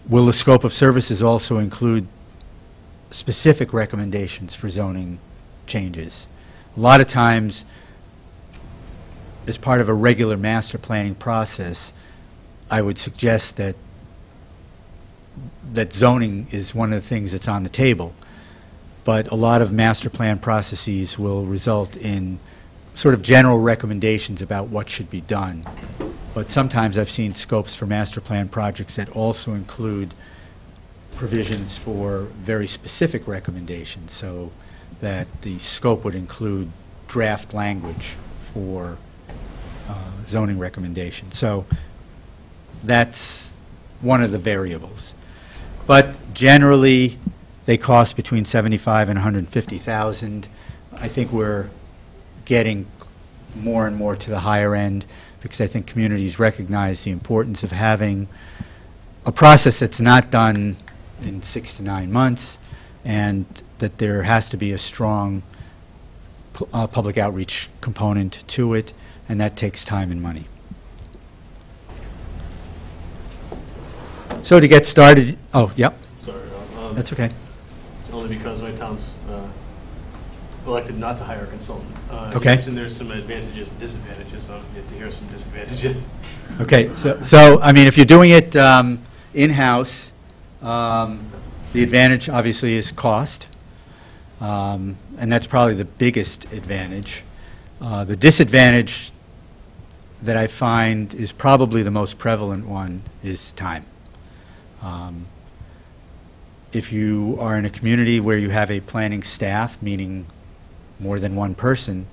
Will the scope of services also include specific recommendations for zoning changes? A lot of times, as part of a regular master planning process, I would suggest that zoning is one of the things that's on the table. But a lot of master plan processes will result in sort of general recommendations about what should be done. But sometimes I've seen scopes for master plan projects that also include provisions for very specific recommendations, so that the scope would include draft language for zoning recommendations. So that's one of the variables. But generally, they cost between $75,000 and $150,000. I think we're getting more and more to the higher end, because I think communities recognize the importance of having a process that's not done in 6 to 9 months, and that there has to be a strong public outreach component to it, and that takes time and money. So to get started, oh, yep, Sorry, that's okay. only because my town's elected not to hire a consultant. You Okay. mentioned there's some advantages and disadvantages, so I'd get to hear some disadvantages. Okay, so I mean, if you're doing it in-house, the advantage obviously is cost, and that's probably the biggest advantage. The disadvantage that I find is probably the most prevalent one is time. If you are in a community where you have a planning staff, meaning more than one person,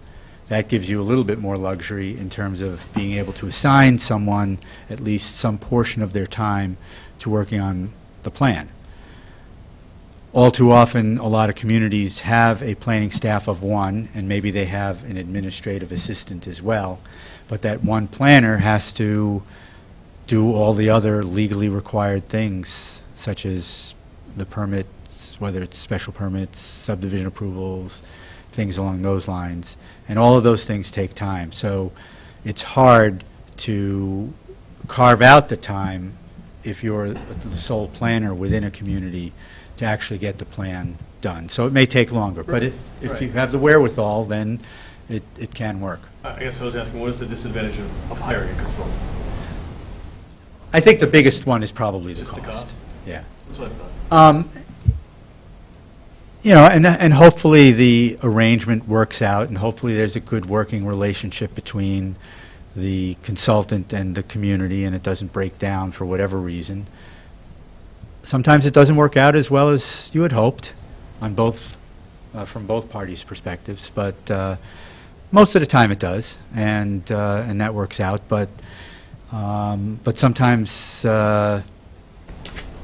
that gives you a little bit more luxury in terms of being able to assign someone at least some portion of their time to working on the plan. All too often, a lot of communities have a planning staff of one, and maybe they have an administrative assistant as well, but that one planner has to do all the other legally required things, such as the permits, whether it's special permits, subdivision approvals, things along those lines. And all of those things take time. So it's hard to carve out the time, if you're the sole planner within a community, to actually get the plan done. So it may take longer, but if Right. you have the wherewithal, then it can work. I guess I was asking, what is the disadvantage of hiring a consultant? I think the biggest one is probably the Just the cost. cost? Yeah. That's what I thought. And hopefully the arrangement works out, and hopefully there's a good working relationship between the consultant and the community, and it doesn't break down for whatever reason. Sometimes it doesn't work out as well as you had hoped on both from both parties' perspectives, but most of the time it does, and that works out. But sometimes the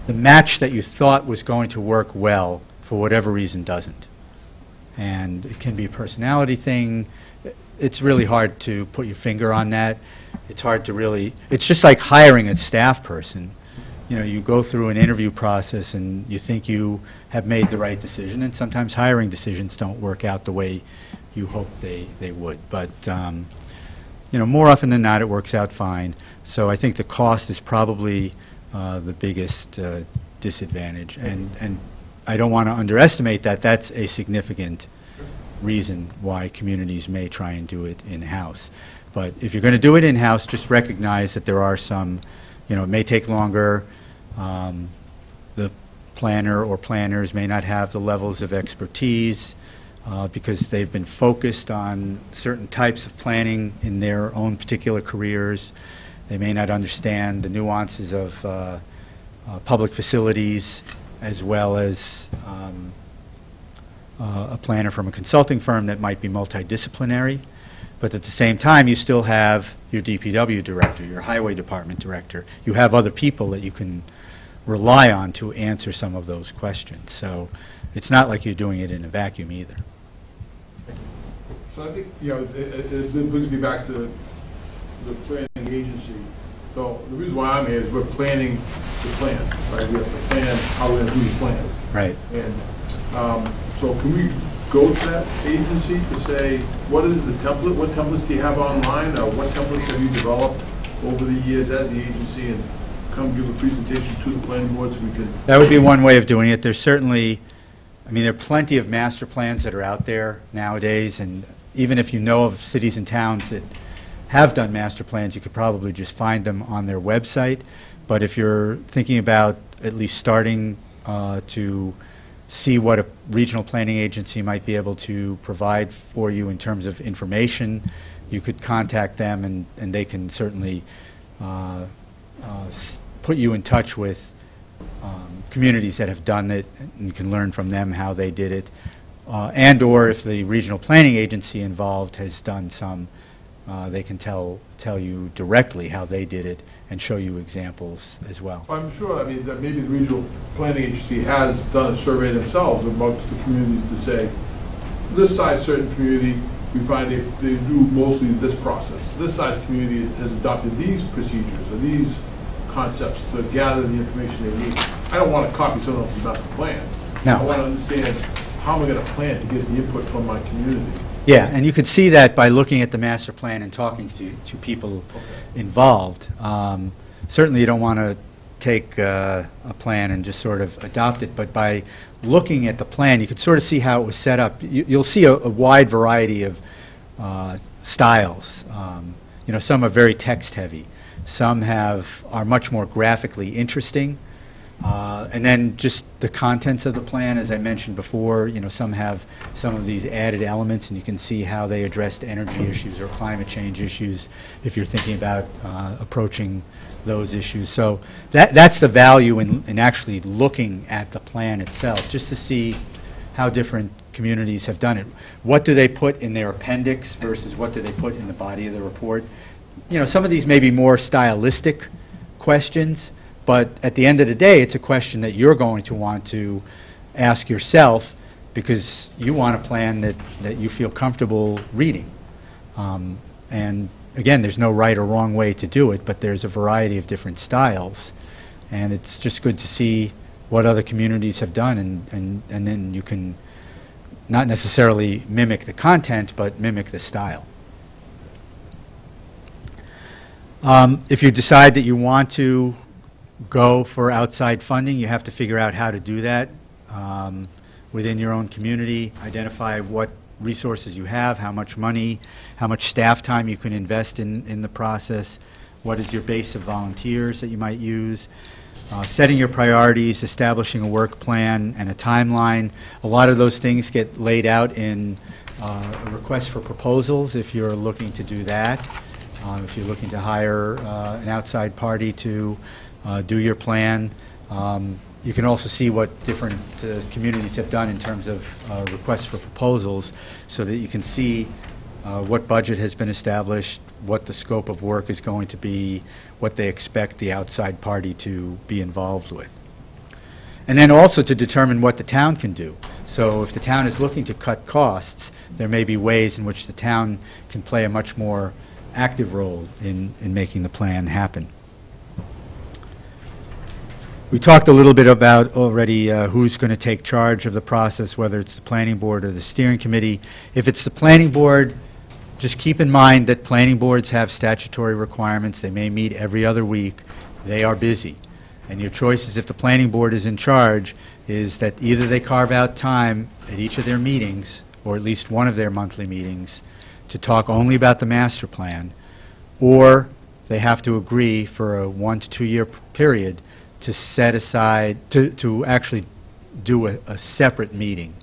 match that you thought was going to work well, for whatever reason, doesn't. And it can be a personality thing. It's really hard to put your finger on that. It's hard to really, it's just like hiring a staff person. You know, you go through an interview process and you think you have made the right decision, and sometimes hiring decisions don't work out the way you hope they would. But, you know, more often than not, it works out fine. So I think the cost is probably the biggest disadvantage. And I don't want to underestimate that. That's a significant reason why communities may try and do it in-house. But if you're going to do it in-house, just recognize that there are some, you know, it may take longer. The planner or planners may not have the levels of expertise because they've been focused on certain types of planning in their own particular careers. They may not understand the nuances of public facilities, as well as a planner from a consulting firm that might be multidisciplinary. But at the same time, you still have your DPW director, your highway department director. You have other people that you can rely on to answer some of those questions. So it's not like you're doing it in a vacuum either. So I think, you know, it brings me back to the planning agency. So the reason why I'm here is we're planning the plan, right? We have to plan how we're going to do the plan. Right. And so can we go to that agency to say, what is the template? What templates do you have online? Or what templates have you developed over the years as the agency, and come give a presentation to the planning board so we can... That would be one way of doing it. There's certainly, I mean, there are plenty of master plans that are out there nowadays, and even if you know of cities and towns that have done master plans, you could probably just find them on their website. But if you're thinking about at least starting to see what a regional planning agency might be able to provide for you in terms of information, you could contact them, and they can certainly put you in touch with communities that have done it, and you can learn from them how they did it. And or if the regional planning agency involved has done some, they can tell you directly how they did it and show you examples as well. I'm sure, I mean, that maybe the regional planning agency has done a survey themselves amongst the communities to say, this size certain community, we find they do mostly this process. This size community has adopted these procedures or these concepts to gather the information they need. I don't want to copy someone else's master plan. No. I want to understand how am I going to plan to get the input from my community. Yeah, and you could see that by looking at the master plan and talking to people involved. Certainly you don't want to take a plan and just sort of adopt it, but by looking at the plan, you could sort of see how it was set up. You'll see a wide variety of styles. You know, some are very text-heavy. Some are much more graphically interesting. And then just the contents of the plan, as I mentioned before, you know, some have some of these added elements, and you can see how they addressed energy issues or climate change issues if you're thinking about approaching those issues. So that's the value in actually looking at the plan itself, just to see how different communities have done it. What do they put in their appendix versus what do they put in the body of the report? You know, some of these may be more stylistic questions, but at the end of the day, it's a question that you're going to want to ask yourself because you want a plan that you feel comfortable reading. And again, there's no right or wrong way to do it, but there's a variety of different styles. And it's just good to see what other communities have done, and then you can not necessarily mimic the content, but mimic the style. If you decide that you want to go for outside funding, you have to figure out how to do that within your own community, identify what resources you have, how much money, how much staff time you can invest in the process, what is your base of volunteers that you might use, setting your priorities, establishing a work plan and a timeline. A lot of those things get laid out in a request for proposals if you're looking to do that. If you're looking to hire an outside party to do your plan, you can also see what different communities have done in terms of requests for proposals, so that you can see what budget has been established, what the scope of work is going to be, what they expect the outside party to be involved with. And then also to determine what the town can do. So if the town is looking to cut costs, there may be ways in which the town can play a much more active role in making the plan happen. We talked a little bit about already who's going to take charge of the process, whether it's the planning board or the steering committee. If it's the planning board, just keep in mind that planning boards have statutory requirements. They may meet every other week. They are busy. And your choice is, if the planning board is in charge, is that either they carve out time at each of their meetings, or at least one of their monthly meetings, to talk only about the master plan, or they have to agree for a 1 to 2 year period to set aside, to actually do a separate meeting.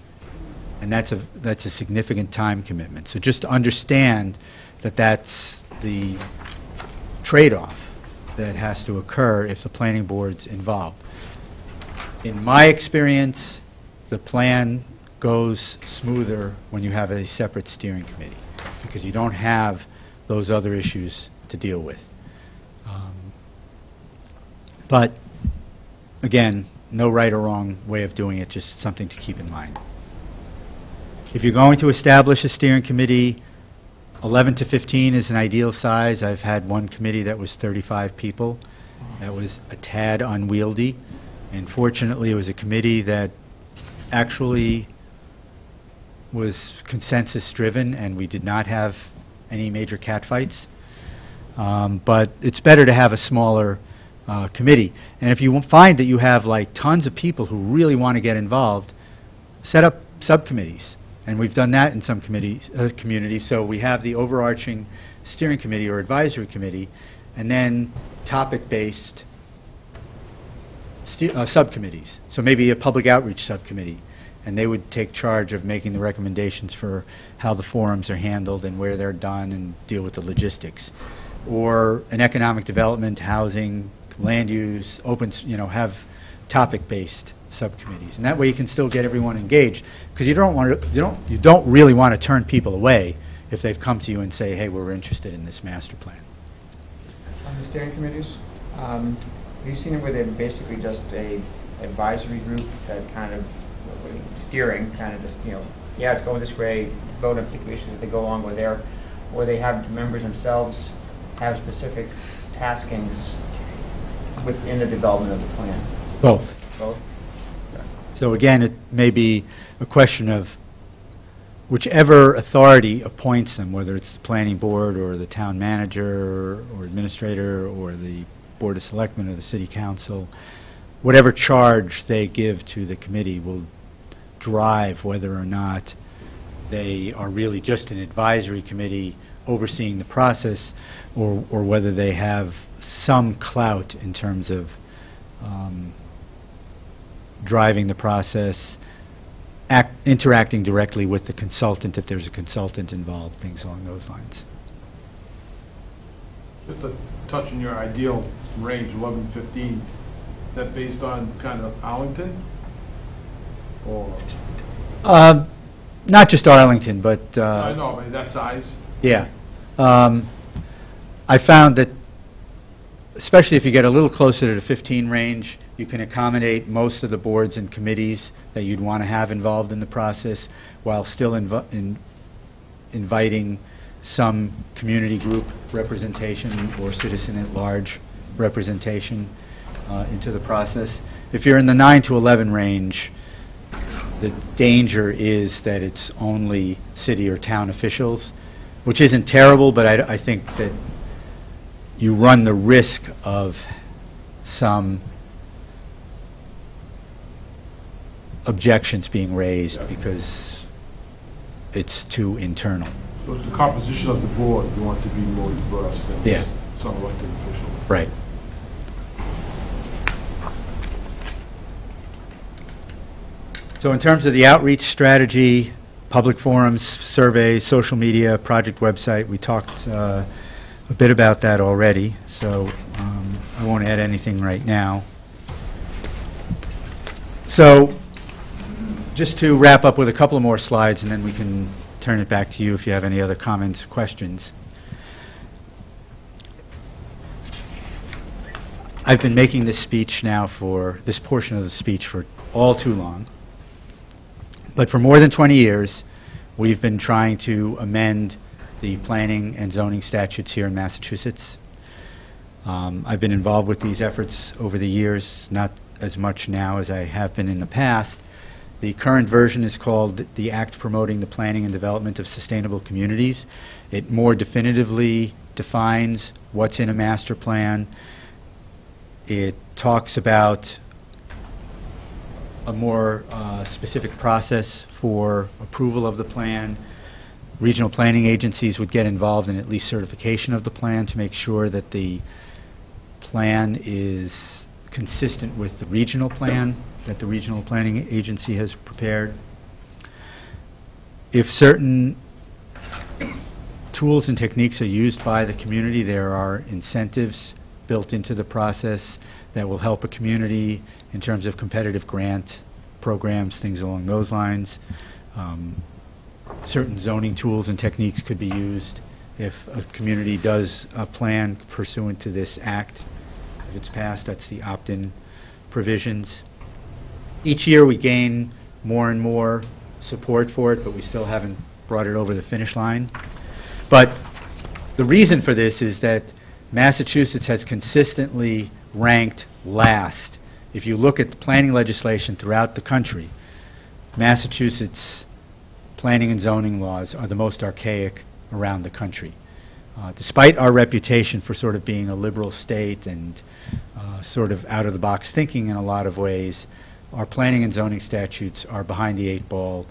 And that's a significant time commitment. So just understand that that's the trade-off that has to occur if the planning board's involved. In my experience, the plan goes smoother when you have a separate steering committee, because you don't have those other issues to deal with. But again, no right or wrong way of doing it, just something to keep in mind. If you're going to establish a steering committee, 11 to 15 is an ideal size. I've had one committee that was 35 people. That was a tad unwieldy. And fortunately, it was a committee that actually was consensus-driven, and we did not have any major catfights. But it's better to have a smaller committee. And if you find that you have like tons of people who really want to get involved, set up subcommittees. And we've done that in some committees, communities. So we have the overarching steering committee or advisory committee, and then topic-based subcommittees. So maybe a public outreach subcommittee, and they would take charge of making the recommendations for how the forums are handled and where they're done, and deal with the logistics. Or an economic development, housing, land use, have topic-based subcommittees, and that way you can still get everyone engaged, because you don't really want to turn people away if they've come to you and say, hey, we're interested in this master plan. On the steering committees, have you seen it where they're basically just a advisory group that kind of steering, kind of just, yeah, it's going this way, vote on particular issues as they go along with there, or they have the members themselves have specific taskings within the development of the plan? Both. Both? So again, it may be a question of whichever authority appoints them, whether it's the planning board or the town manager or administrator or the board of selectmen or the city council, whatever charge they give to the committee will drive whether or not they are really just an advisory committee overseeing the process, or whether they have some clout in terms of driving the process, interacting directly with the consultant if there's a consultant involved, things along those lines. Just to touch on your ideal range, 11 to 15, is that based on kind of Arlington? Or? Not just Arlington, but... I know, but that size? Yeah. I found that, especially if you get a little closer to the 15 range, you can accommodate most of the boards and committees that you'd want to have involved in the process, while still inviting some community group representation or citizen at large representation into the process. If you're in the 9 to 11 range, the danger is that it's only city or town officials, which isn't terrible, but I think that you run the risk of some objections being raised because it's too internal. So it's the composition of the board, you want to be more diverse than just some elected officials. Right. So in terms of the outreach strategy, public forums, surveys, social media, project website, we talked a bit about that already, so I won't add anything right now. So, just to wrap up with a couple of more slides, and then we can turn it back to you if you have any other comments or questions. I've been making this speech now for, this portion of the speech for all too long. But for more than 20 years, we've been trying to amend the planning and zoning statutes here in Massachusetts. I've been involved with these efforts over the years, not as much now as I have been in the past. The current version is called the Act Promoting the Planning and Development of Sustainable Communities. It more definitively defines what's in a master plan. It talks about a more specific process for approval of the plan. Regional planning agencies would get involved in at least certification of the plan to make sure that the plan is consistent with the regional plan that the regional planning agency has prepared. If certain tools and techniques are used by the community, there are incentives built into the process that will help a community in terms of competitive grant programs, things along those lines. Certain zoning tools and techniques could be used if a community does a plan pursuant to this act. If it's passed, that's the opt-in provisions. Each year we gain more and more support for it, but we still haven't brought it over the finish line. But the reason for this is that Massachusetts has consistently ranked last. If you look at the planning legislation throughout the country, Massachusetts planning and zoning laws are the most archaic around the country. Despite our reputation for sort of being a liberal state and sort of out-of-the-box thinking in a lot of ways, our planning and zoning statutes are behind the eight ball.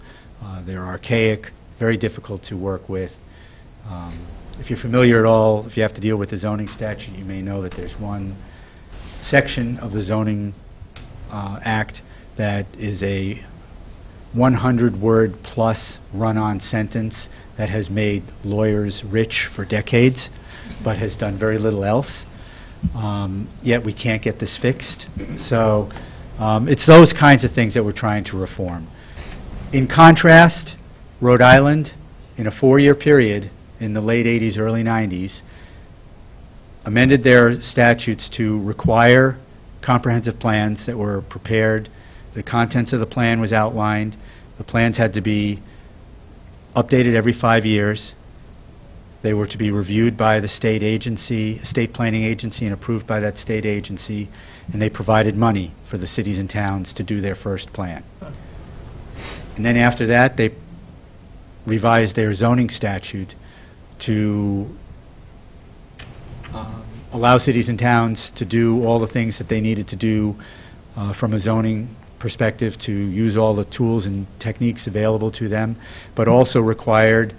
They're archaic, very difficult to work with. If you're familiar at all, if you have to deal with the zoning statute, you may know that there's one section of the zoning act that is a 100-word plus run-on sentence that has made lawyers rich for decades, but has done very little else. Yet we can't get this fixed. So it's those kinds of things that we're trying to reform. In contrast, Rhode Island, in a 4-year period in the late 80s, early 90s, amended their statutes to require comprehensive plans that were prepared. The contents of the plan was outlined. The plans had to be updated every 5 years. They were to be reviewed by the state agency, state planning agency, and approved by that state agency, and they provided money for the cities and towns to do their first plan. And then after that, they revised their zoning statute to allow cities and towns to do all the things that they needed to do from a zoning perspective, to use all the tools and techniques available to them, but also required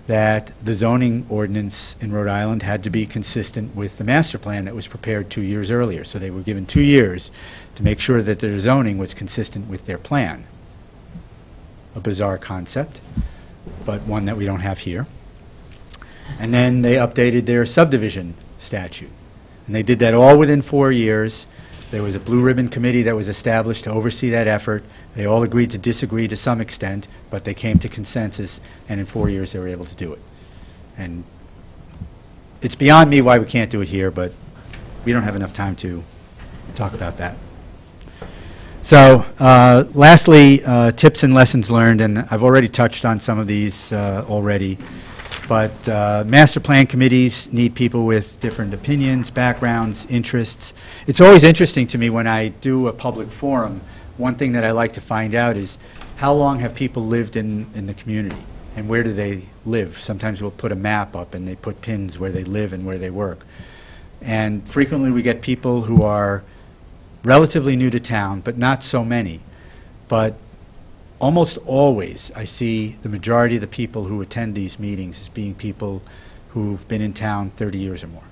that the zoning ordinance in Rhode Island had to be consistent with the master plan that was prepared 2 years earlier. So they were given 2 years to make sure that their zoning was consistent with their plan. A bizarre concept, but one that we don't have here. And then they updated their subdivision statute. And they did that all within 4 years. There was a blue ribbon committee that was established to oversee that effort. They all agreed to disagree to some extent, but they came to consensus, and in 4 years they were able to do it. And it's beyond me why we can't do it here, but we don't have enough time to talk about that. So lastly, tips and lessons learned, and I've already touched on some of these already. But master plan committees need people with different opinions, backgrounds, interests. It's always interesting to me when I do a public forum. One thing that I like to find out is how long have people lived in the community, and where do they live? Sometimes we'll put a map up and they put pins where they live and where they work. And frequently we get people who are relatively new to town, but not so many. But almost always, I see the majority of the people who attend these meetings as being people who've been in town 30 years or more.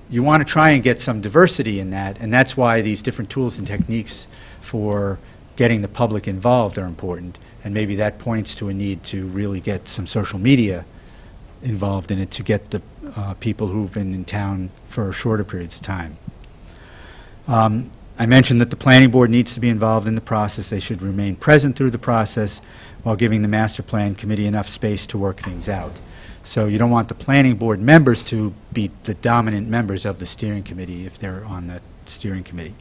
You want to try and get some diversity in that, and that's why these different tools and techniques for getting the public involved are important, and maybe that points to a need to really get some social media involved in it to get the people who've been in town for shorter periods of time. I mentioned that the planning board needs to be involved in the process. They should remain present through the process while giving the master plan committee enough space to work things out. So you don't want the planning board members to be the dominant members of the steering committee if they're on that steering committee.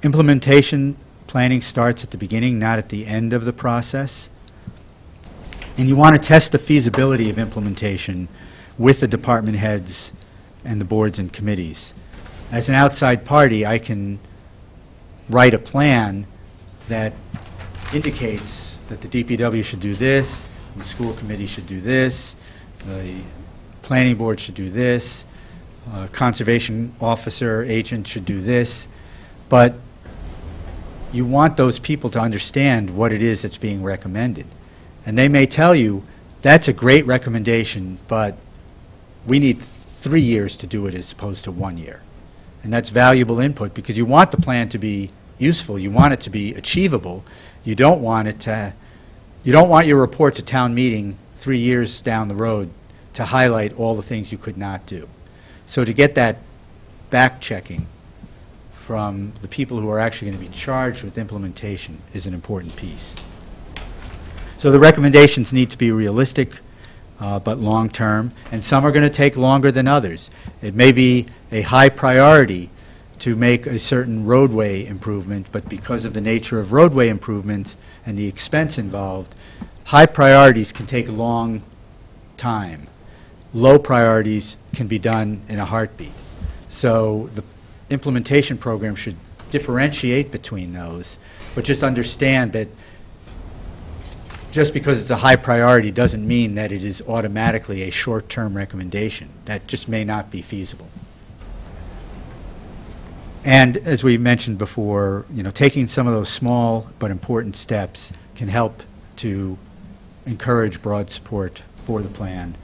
Implementation planning starts at the beginning, not at the end of the process. And you want to test the feasibility of implementation with the department heads and the boards and committees. As an outside party, I can write a plan that indicates that the DPW should do this, the school committee should do this, the planning board should do this, conservation officer, agent should do this, but you want those people to understand what it is that's being recommended. And they may tell you, that's a great recommendation, but we need 3 years to do it as opposed to 1 year. And that's valuable input because you want the plan to be useful. You want it to be achievable. You don't want it to, you don't want your report to town meeting 3 years down the road to highlight all the things you could not do. So to get that back checking from the people who are actually going to be charged with implementation is an important piece. So the recommendations need to be realistic, but long-term, and some are going to take longer than others. It may be a high priority to make a certain roadway improvement, but because of the nature of roadway improvements and the expense involved, high priorities can take a long time. Low priorities can be done in a heartbeat. So the implementation program should differentiate between those, but just understand that just because it's a high priority doesn't mean that it is automatically a short-term recommendation. That just may not be feasible. And as we mentioned before, you know, taking some of those small but important steps can help to encourage broad support for the plan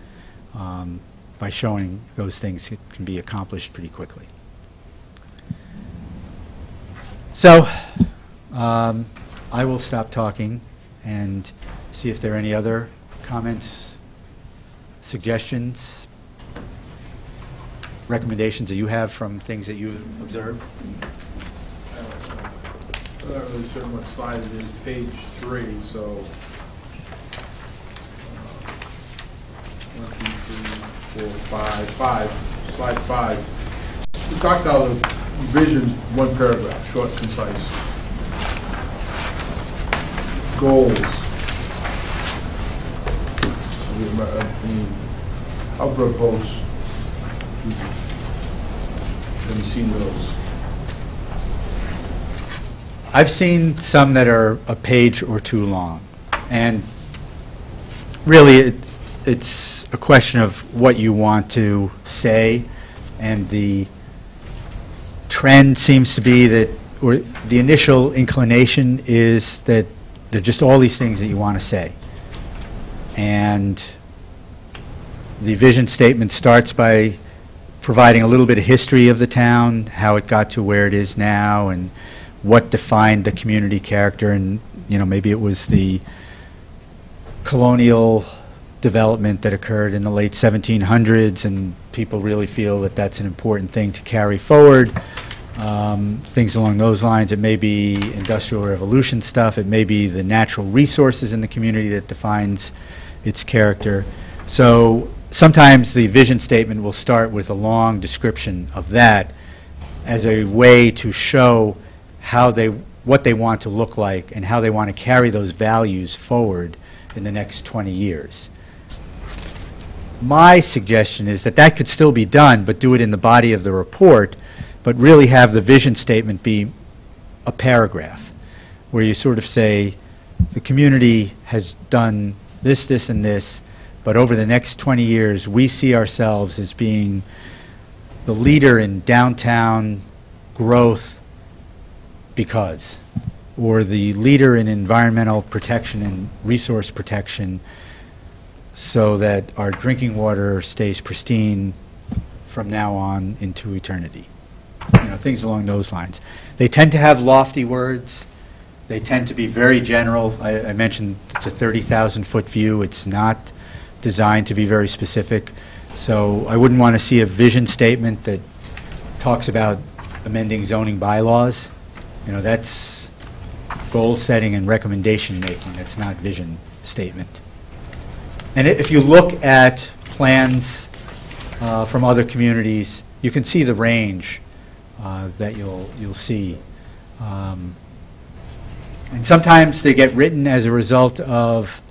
by showing those things can be accomplished pretty quickly. So I will stop talking and see if there are any other comments, suggestions, recommendations that you have from things that you observed. I'm not really sure what slide it is, page 3, so 1, 2, 3, 4, 5, slide 5. We talked about the vision, one paragraph, short, concise. Goals. Outdoor posts. Have you seen those? I've seen some that are a page or two long, and really it's a question of what you want to say, and the trend seems to be that, or the initial inclination is that there are just all these things that you want to say. And the vision statement starts by providing a little bit of history of the town, how it got to where it is now, and what defined the community character. And, you know, maybe it was the colonial development that occurred in the late 1700s, and people really feel that that's an important thing to carry forward. Things along those lines. It may be industrial revolution stuff. It may be the natural resources in the community that defines its character. So sometimes the vision statement will start with a long description of that as a way to show how what they want to look like and how they want to carry those values forward in the next 20 years. My suggestion is that that could still be done, but do it in the body of the report, but really have the vision statement be a paragraph where you sort of say, the community has done this, this, and this, but over the next 20 years, we see ourselves as being the leader in downtown growth because, or the leader in environmental protection and resource protection so that our drinking water stays pristine from now on into eternity. You know, things along those lines. They tend to have lofty words. They tend to be very general. I mentioned it's a 30,000-foot view. It's not designed to be very specific. So I wouldn't want to see a vision statement that talks about amending zoning bylaws. You know, that's goal setting and recommendation making. That's not vision statement. And if you look at plans from other communities, you can see the range that you'll see. And sometimes they get written as a result of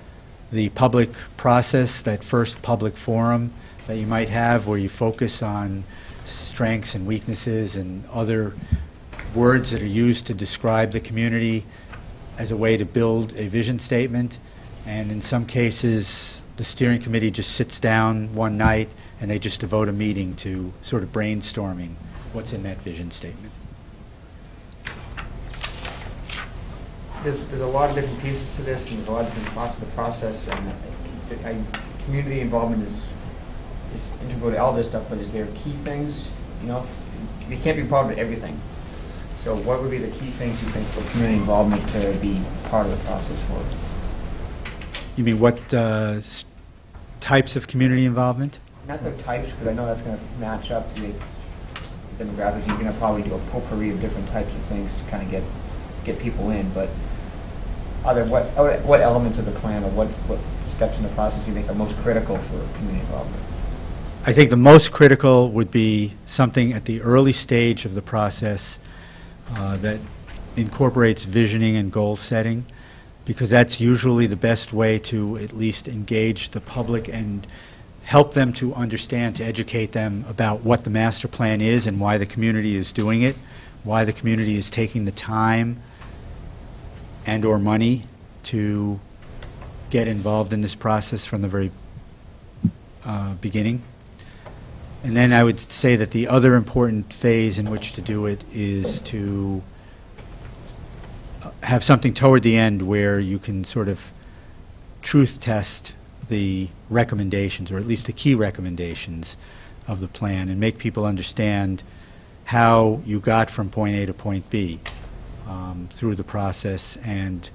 the public process, that first public forum that you might have where you focus on strengths and weaknesses and other words that are used to describe the community as a way to build a vision statement. And in some cases, the steering committee just sits down one night and they just devote a meeting to sort of brainstorming what's in that vision statement. There's a lot of different pieces to this, and there's a lot of different parts of the process, and community involvement is integral to all this stuff, but is there key things? You know, you can't be part of everything. So what would be the key things you think for community involvement to be part of the process for? You mean what types of community involvement? Not the types, because I know that's going to match up with demographics. You're going to probably do a potpourri of different types of things to kind of get people in, but what elements of the plan or what steps in the process do you think are most critical for community involvement? I think the most critical would be something at the early stage of the process that incorporates visioning and goal setting, because that's usually the best way to at least engage the public and help them to understand, to educate them about what the master plan is and why the community is doing it, why the community is taking the time and or money to get involved in this process from the very beginning. And then I would say that the other important phase in which to do it is to have something toward the end where you can sort of truth test the recommendations, or at least the key recommendations of the plan, and make people understand how you got from point A to point B through the process, and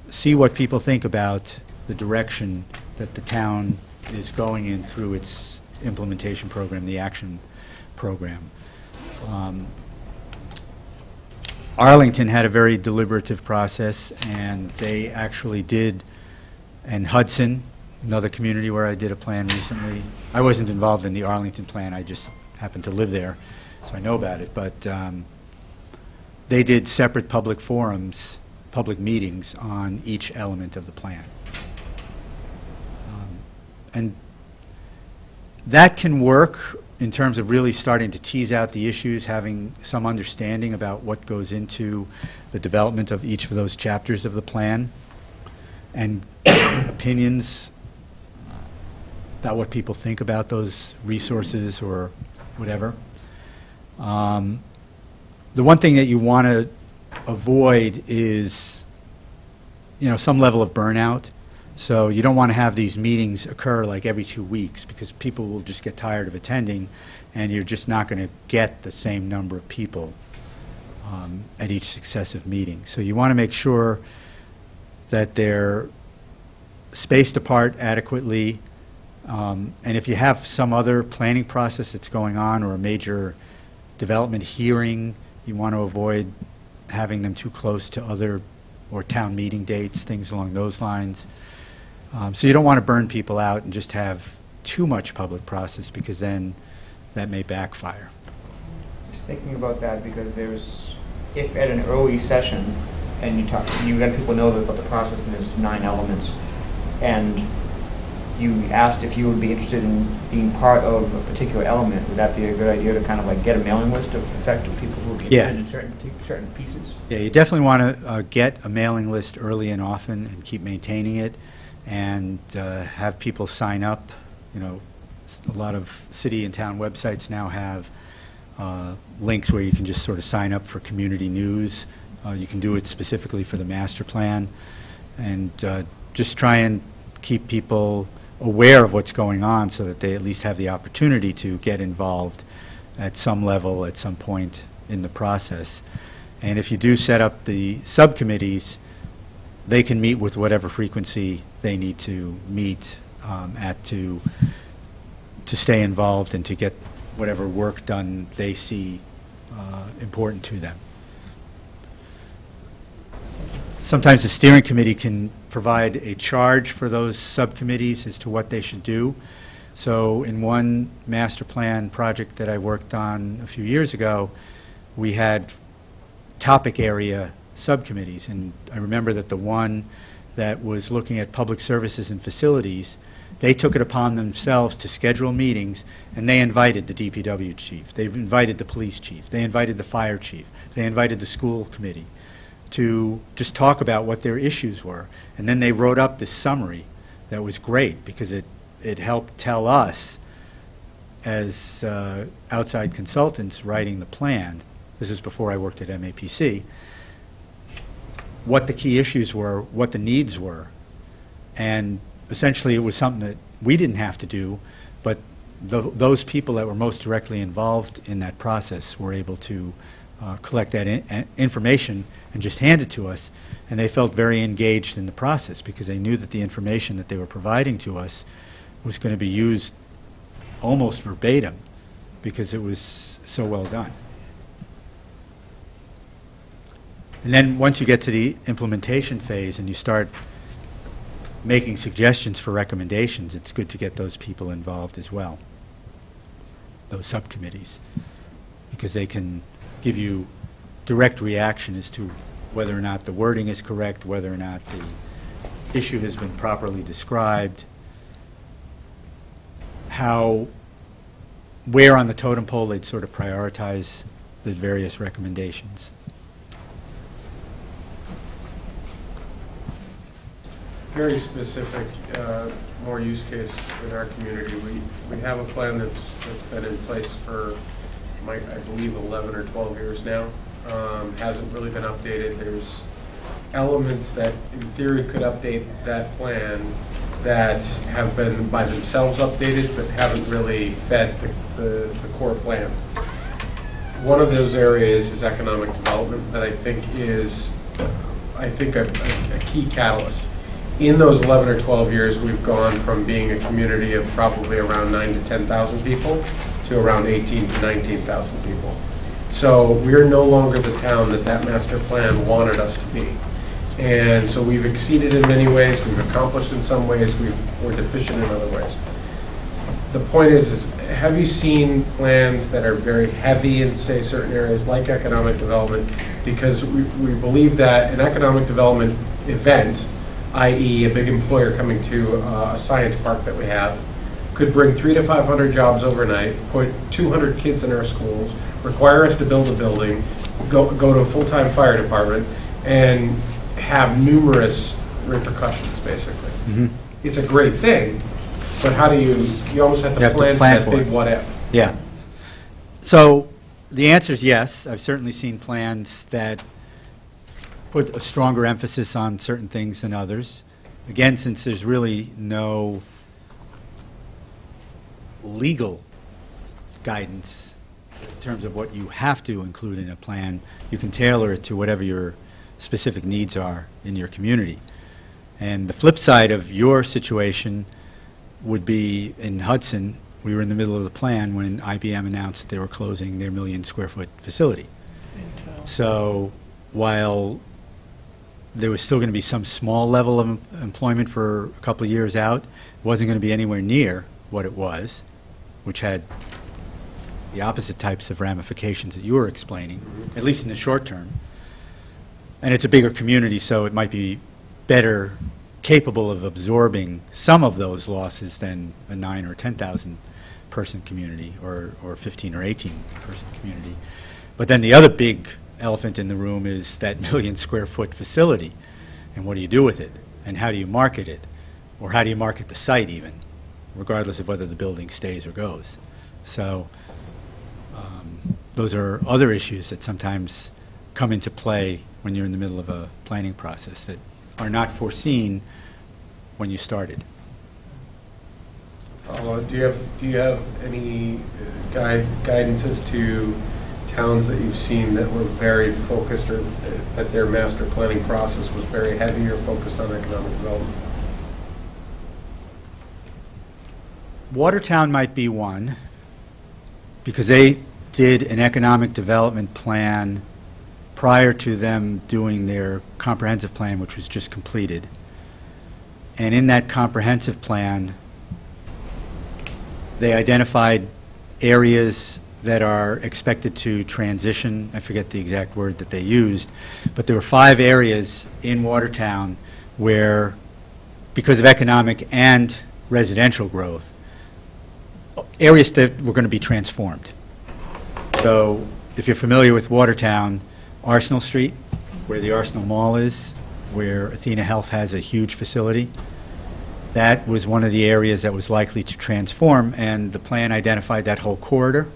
see what people think about the direction that the town is going in through its implementation program, the action program. Arlington had a very deliberative process, and they actually did, and Hudson, another community where I did a plan recently. I wasn't involved in the Arlington plan, I just happened to live there, so I know about it, but they did separate public forums, public meetings on each element of the plan. And that can work in terms of really starting to tease out the issues, having some understanding about what goes into the development of each of those chapters of the plan, and opinions about what people think about those resources or whatever. The one thing that you want to avoid is, you know, some level of burnout. So you don't want to have these meetings occur like every 2 weeks, because people will just get tired of attending, and you're just not going to get the same number of people at each successive meeting. So you want to make sure that they're spaced apart adequately, and if you have some other planning process that's going on, or a major development hearing, you want to avoid having them too close to other or town meeting dates, things along those lines. So you don't want to burn people out and just have too much public process, because then that may backfire. Just thinking about that, because if at an early session, and you let people know about the process and there's 9 elements, and you asked if you would be interested in being part of a particular element, would that be a good idea to kind of like get a mailing list of effective people who would be interested in certain pieces? Yeah, you definitely want to get a mailing list early and often, and keep maintaining it, and have people sign up. You know, a lot of city and town websites now have links where you can just sort of sign up for community news. You can do it specifically for the master plan, and just try and keep people aware of what's going on, so that they at least have the opportunity to get involved at some level at some point in the process. And if you do set up the subcommittees, they can meet with whatever frequency they need to meet at to stay involved and to get whatever work done they see important to them. Sometimes the steering committee can provide a charge for those subcommittees as to what they should do. So in one master plan project that I worked on a few years ago, we had topic area subcommittees, and I remember that the one that was looking at public services and facilities, they took it upon themselves to schedule meetings, and they invited the DPW chief, they invited the police chief, they invited the fire chief, they invited the school committee to just talk about what their issues were. And then they wrote up this summary that was great because it helped tell us as outside consultants writing the plan, this is before I worked at MAPC, what the key issues were, what the needs were. And essentially it was something that we didn't have to do, but those people that were most directly involved in that process were able to collect that information and just hand it to us, and they felt very engaged in the process because they knew that the information that they were providing to us was going to be used almost verbatim because it was so well done. And then once you get to the implementation phase and you start making suggestions for recommendations, it's good to get those people involved as well, those subcommittees, because they can give you direct reaction as to whether or not the wording is correct, whether or not the issue has been properly described, where on the totem pole they'd sort of prioritize the various recommendations. Very specific, more use case in our community. We have a plan that's been in place for, I believe, 11 or 12 years now. Hasn't really been updated. There's elements that, in theory, could update that plan that have been by themselves updated, but haven't really fed the core plan. One of those areas is economic development that I think is, a key catalyst. In those 11 or 12 years, we've gone from being a community of probably around 9,000 to 10,000 people to around 18,000 to 19,000 people. So we're no longer the town that master plan wanted us to be. And so we've exceeded in many ways, we've accomplished in some ways, we're deficient in other ways. The point is have you seen plans that are very heavy in, say, certain areas like economic development? Because we believe that an economic development event, i.e. a big employer coming to a science park that we have, could bring 300 to 500 jobs overnight, put 200 kids in our schools, require us to build a building, go to a full-time fire department, and have numerous repercussions, basically. Mm-hmm. It's a great thing, but how do you almost have to plan for that big what if. Yeah. So the answer is yes. I've certainly seen plans that put a stronger emphasis on certain things than others. Again, since there's really no legal guidance in terms of what you have to include in a plan, you can tailor it to whatever your specific needs are in your community. And the flip side of your situation would be in Hudson, we were in the middle of the plan when IBM announced they were closing their 1 million square foot facility. So while there was still going to be some small level of employment for a couple of years out, it wasn't going to be anywhere near what it was, which had the opposite types of ramifications that you were explaining, at least in the short term. And it's a bigger community, so it might be better capable of absorbing some of those losses than a 9,000 or 10,000 person community or 15 or 18 person community. But then the other big elephant in the room is that 1 million square foot facility, and what do you do with it, and how do you market it, or how do you market the site even, regardless of whether the building stays or goes. So those are other issues that sometimes come into play when you're in the middle of a planning process that are not foreseen when you started. Do you have any guidance as to towns that you've seen that were very focused, or that their master planning process was very heavy or focused on economic development? Watertown might be one, because they did an economic development plan prior to them doing their comprehensive plan, which was just completed. And in that comprehensive plan, they identified areas that are expected to transition. I forget the exact word that they used, but there were 5 areas in Watertown where, because of economic and residential growth, areas that were going to be transformed. So if you're familiar with Watertown, Arsenal Street, where the Arsenal Mall is, where Athena Health has a huge facility, that was one of the areas that was likely to transform, and the plan identified that whole corridor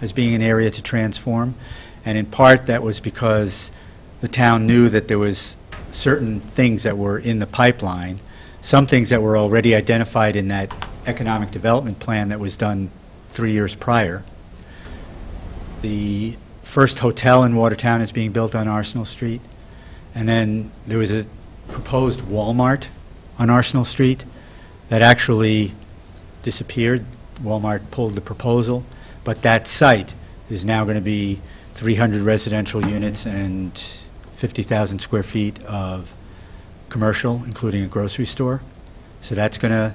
as being an area to transform. And in part, that was because the town knew that there was certain things that were in the pipeline, some things that were already identified in that economic development plan that was done 3 years prior. The first hotel in Watertown is being built on Arsenal Street. And then there was a proposed Walmart on Arsenal Street that actually disappeared. Walmart pulled the proposal. But that site is now going to be 300 residential units and 50,000 square feet of commercial, including a grocery store. So that's going to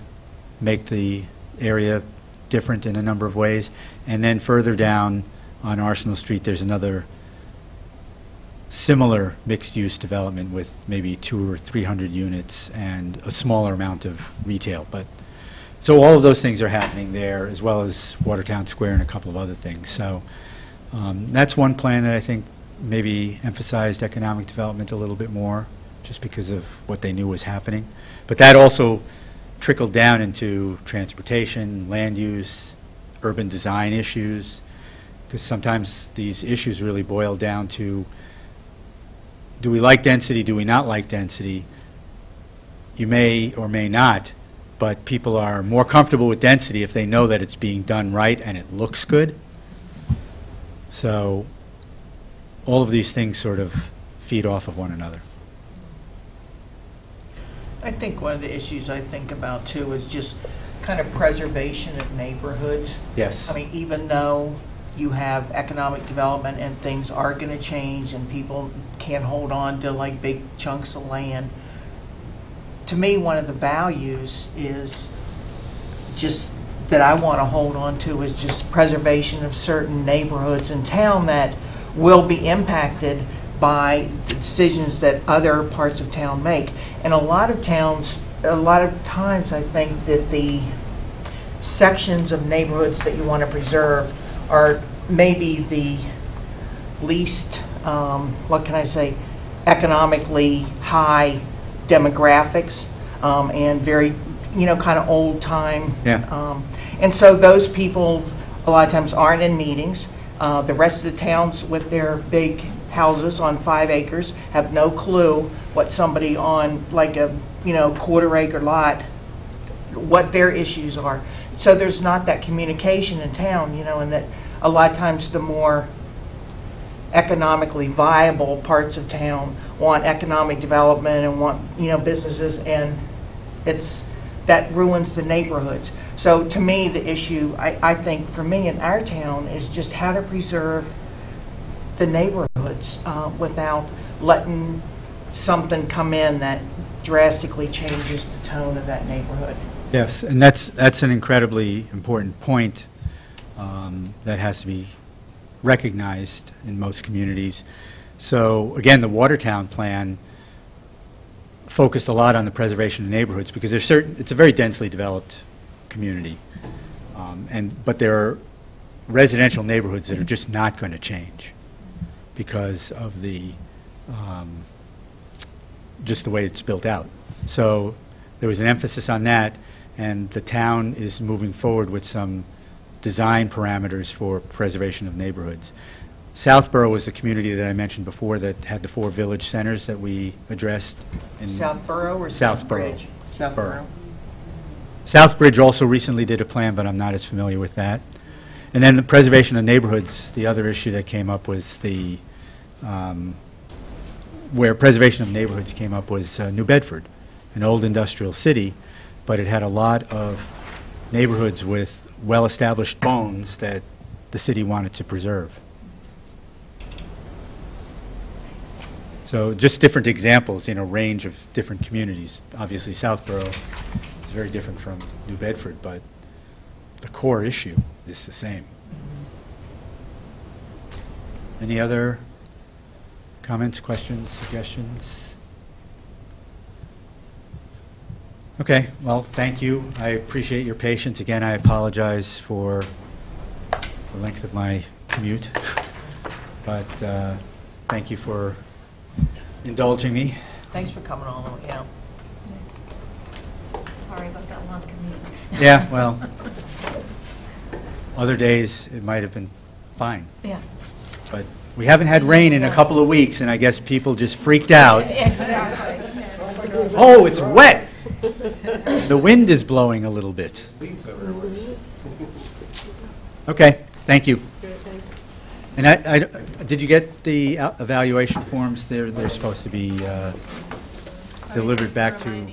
make the area different in a number of ways. And then further down on Arsenal Street, there's another similar mixed-use development with maybe 200 or 300 units and a smaller amount of retail. But so all of those things are happening there, as well as Watertown Square and a couple of other things. So that's one plan that I think maybe emphasized economic development a little bit more, just because of what they knew was happening. But that also trickled down into transportation, land use, urban design issues, because sometimes these issues really boil down to, do we like density, do we not like density? You may or may not, but people are more comfortable with density if they know that it's being done right and it looks good. So all of these things sort of feed off of one another. I think one of the issues I think about too is just kind of preservation of neighborhoods. Yes. I mean, even though you have economic development and things are going to change and people can't hold on to like big chunks of land, to me one of the values is just that I want to hold on to is just preservation of certain neighborhoods in town that will be impacted by the decisions that other parts of town make. And a lot of towns, a lot of times I think that the sections of neighborhoods that you want to preserve are maybe the least, what can I say, economically high demographics, and very, kind of old time. Yeah. And so those people a lot of times aren't in meetings. The rest of the towns with their big houses on 5 acres have no clue what somebody on like a quarter-acre lot, what their issues are. So there's not that communication in town, and that a lot of times the more economically viable parts of town want economic development and want businesses, and that ruins the neighborhoods. So to me, the issue I think for me in our town is just how to preserve the neighborhoods without letting something come in that drastically changes the tone of that neighborhood. Yes, and that's an incredibly important point that has to be recognized in most communities. So again, the Watertown plan focused a lot on the preservation of neighborhoods because it's a very densely developed community, but there are residential neighborhoods that are just not going to change because of the just the way it's built out. So there was an emphasis on that, and the town is moving forward with some design parameters for preservation of neighborhoods. Southborough was the community that I mentioned before that had the 4 village centers that we addressed. In Southborough or Southborough. Southbridge? Southborough. Southbridge also recently did a plan, but I'm not as familiar with that. And then the preservation of neighborhoods, the other issue that came up was where preservation of neighborhoods came up was New Bedford, an old industrial city, but it had a lot of neighborhoods with well-established bones that the city wanted to preserve. So just different examples, range of different communities. Obviously, Southborough is very different from New Bedford, but the core issue is the same. Any other comments, questions, suggestions? Okay, well, thank you. I appreciate your patience. Again, I apologize for the length of my commute, but thank you for indulging me. Thanks for coming all the way out. Sorry about that long commute. Yeah, well, other days it might have been fine, Yeah. but we haven't had rain in a couple of weeks, and I guess people just freaked out. Exactly. Oh, it's wet! The wind is blowing a little bit. Okay, thank you. And did you get the evaluation forms? They're supposed to be delivered back to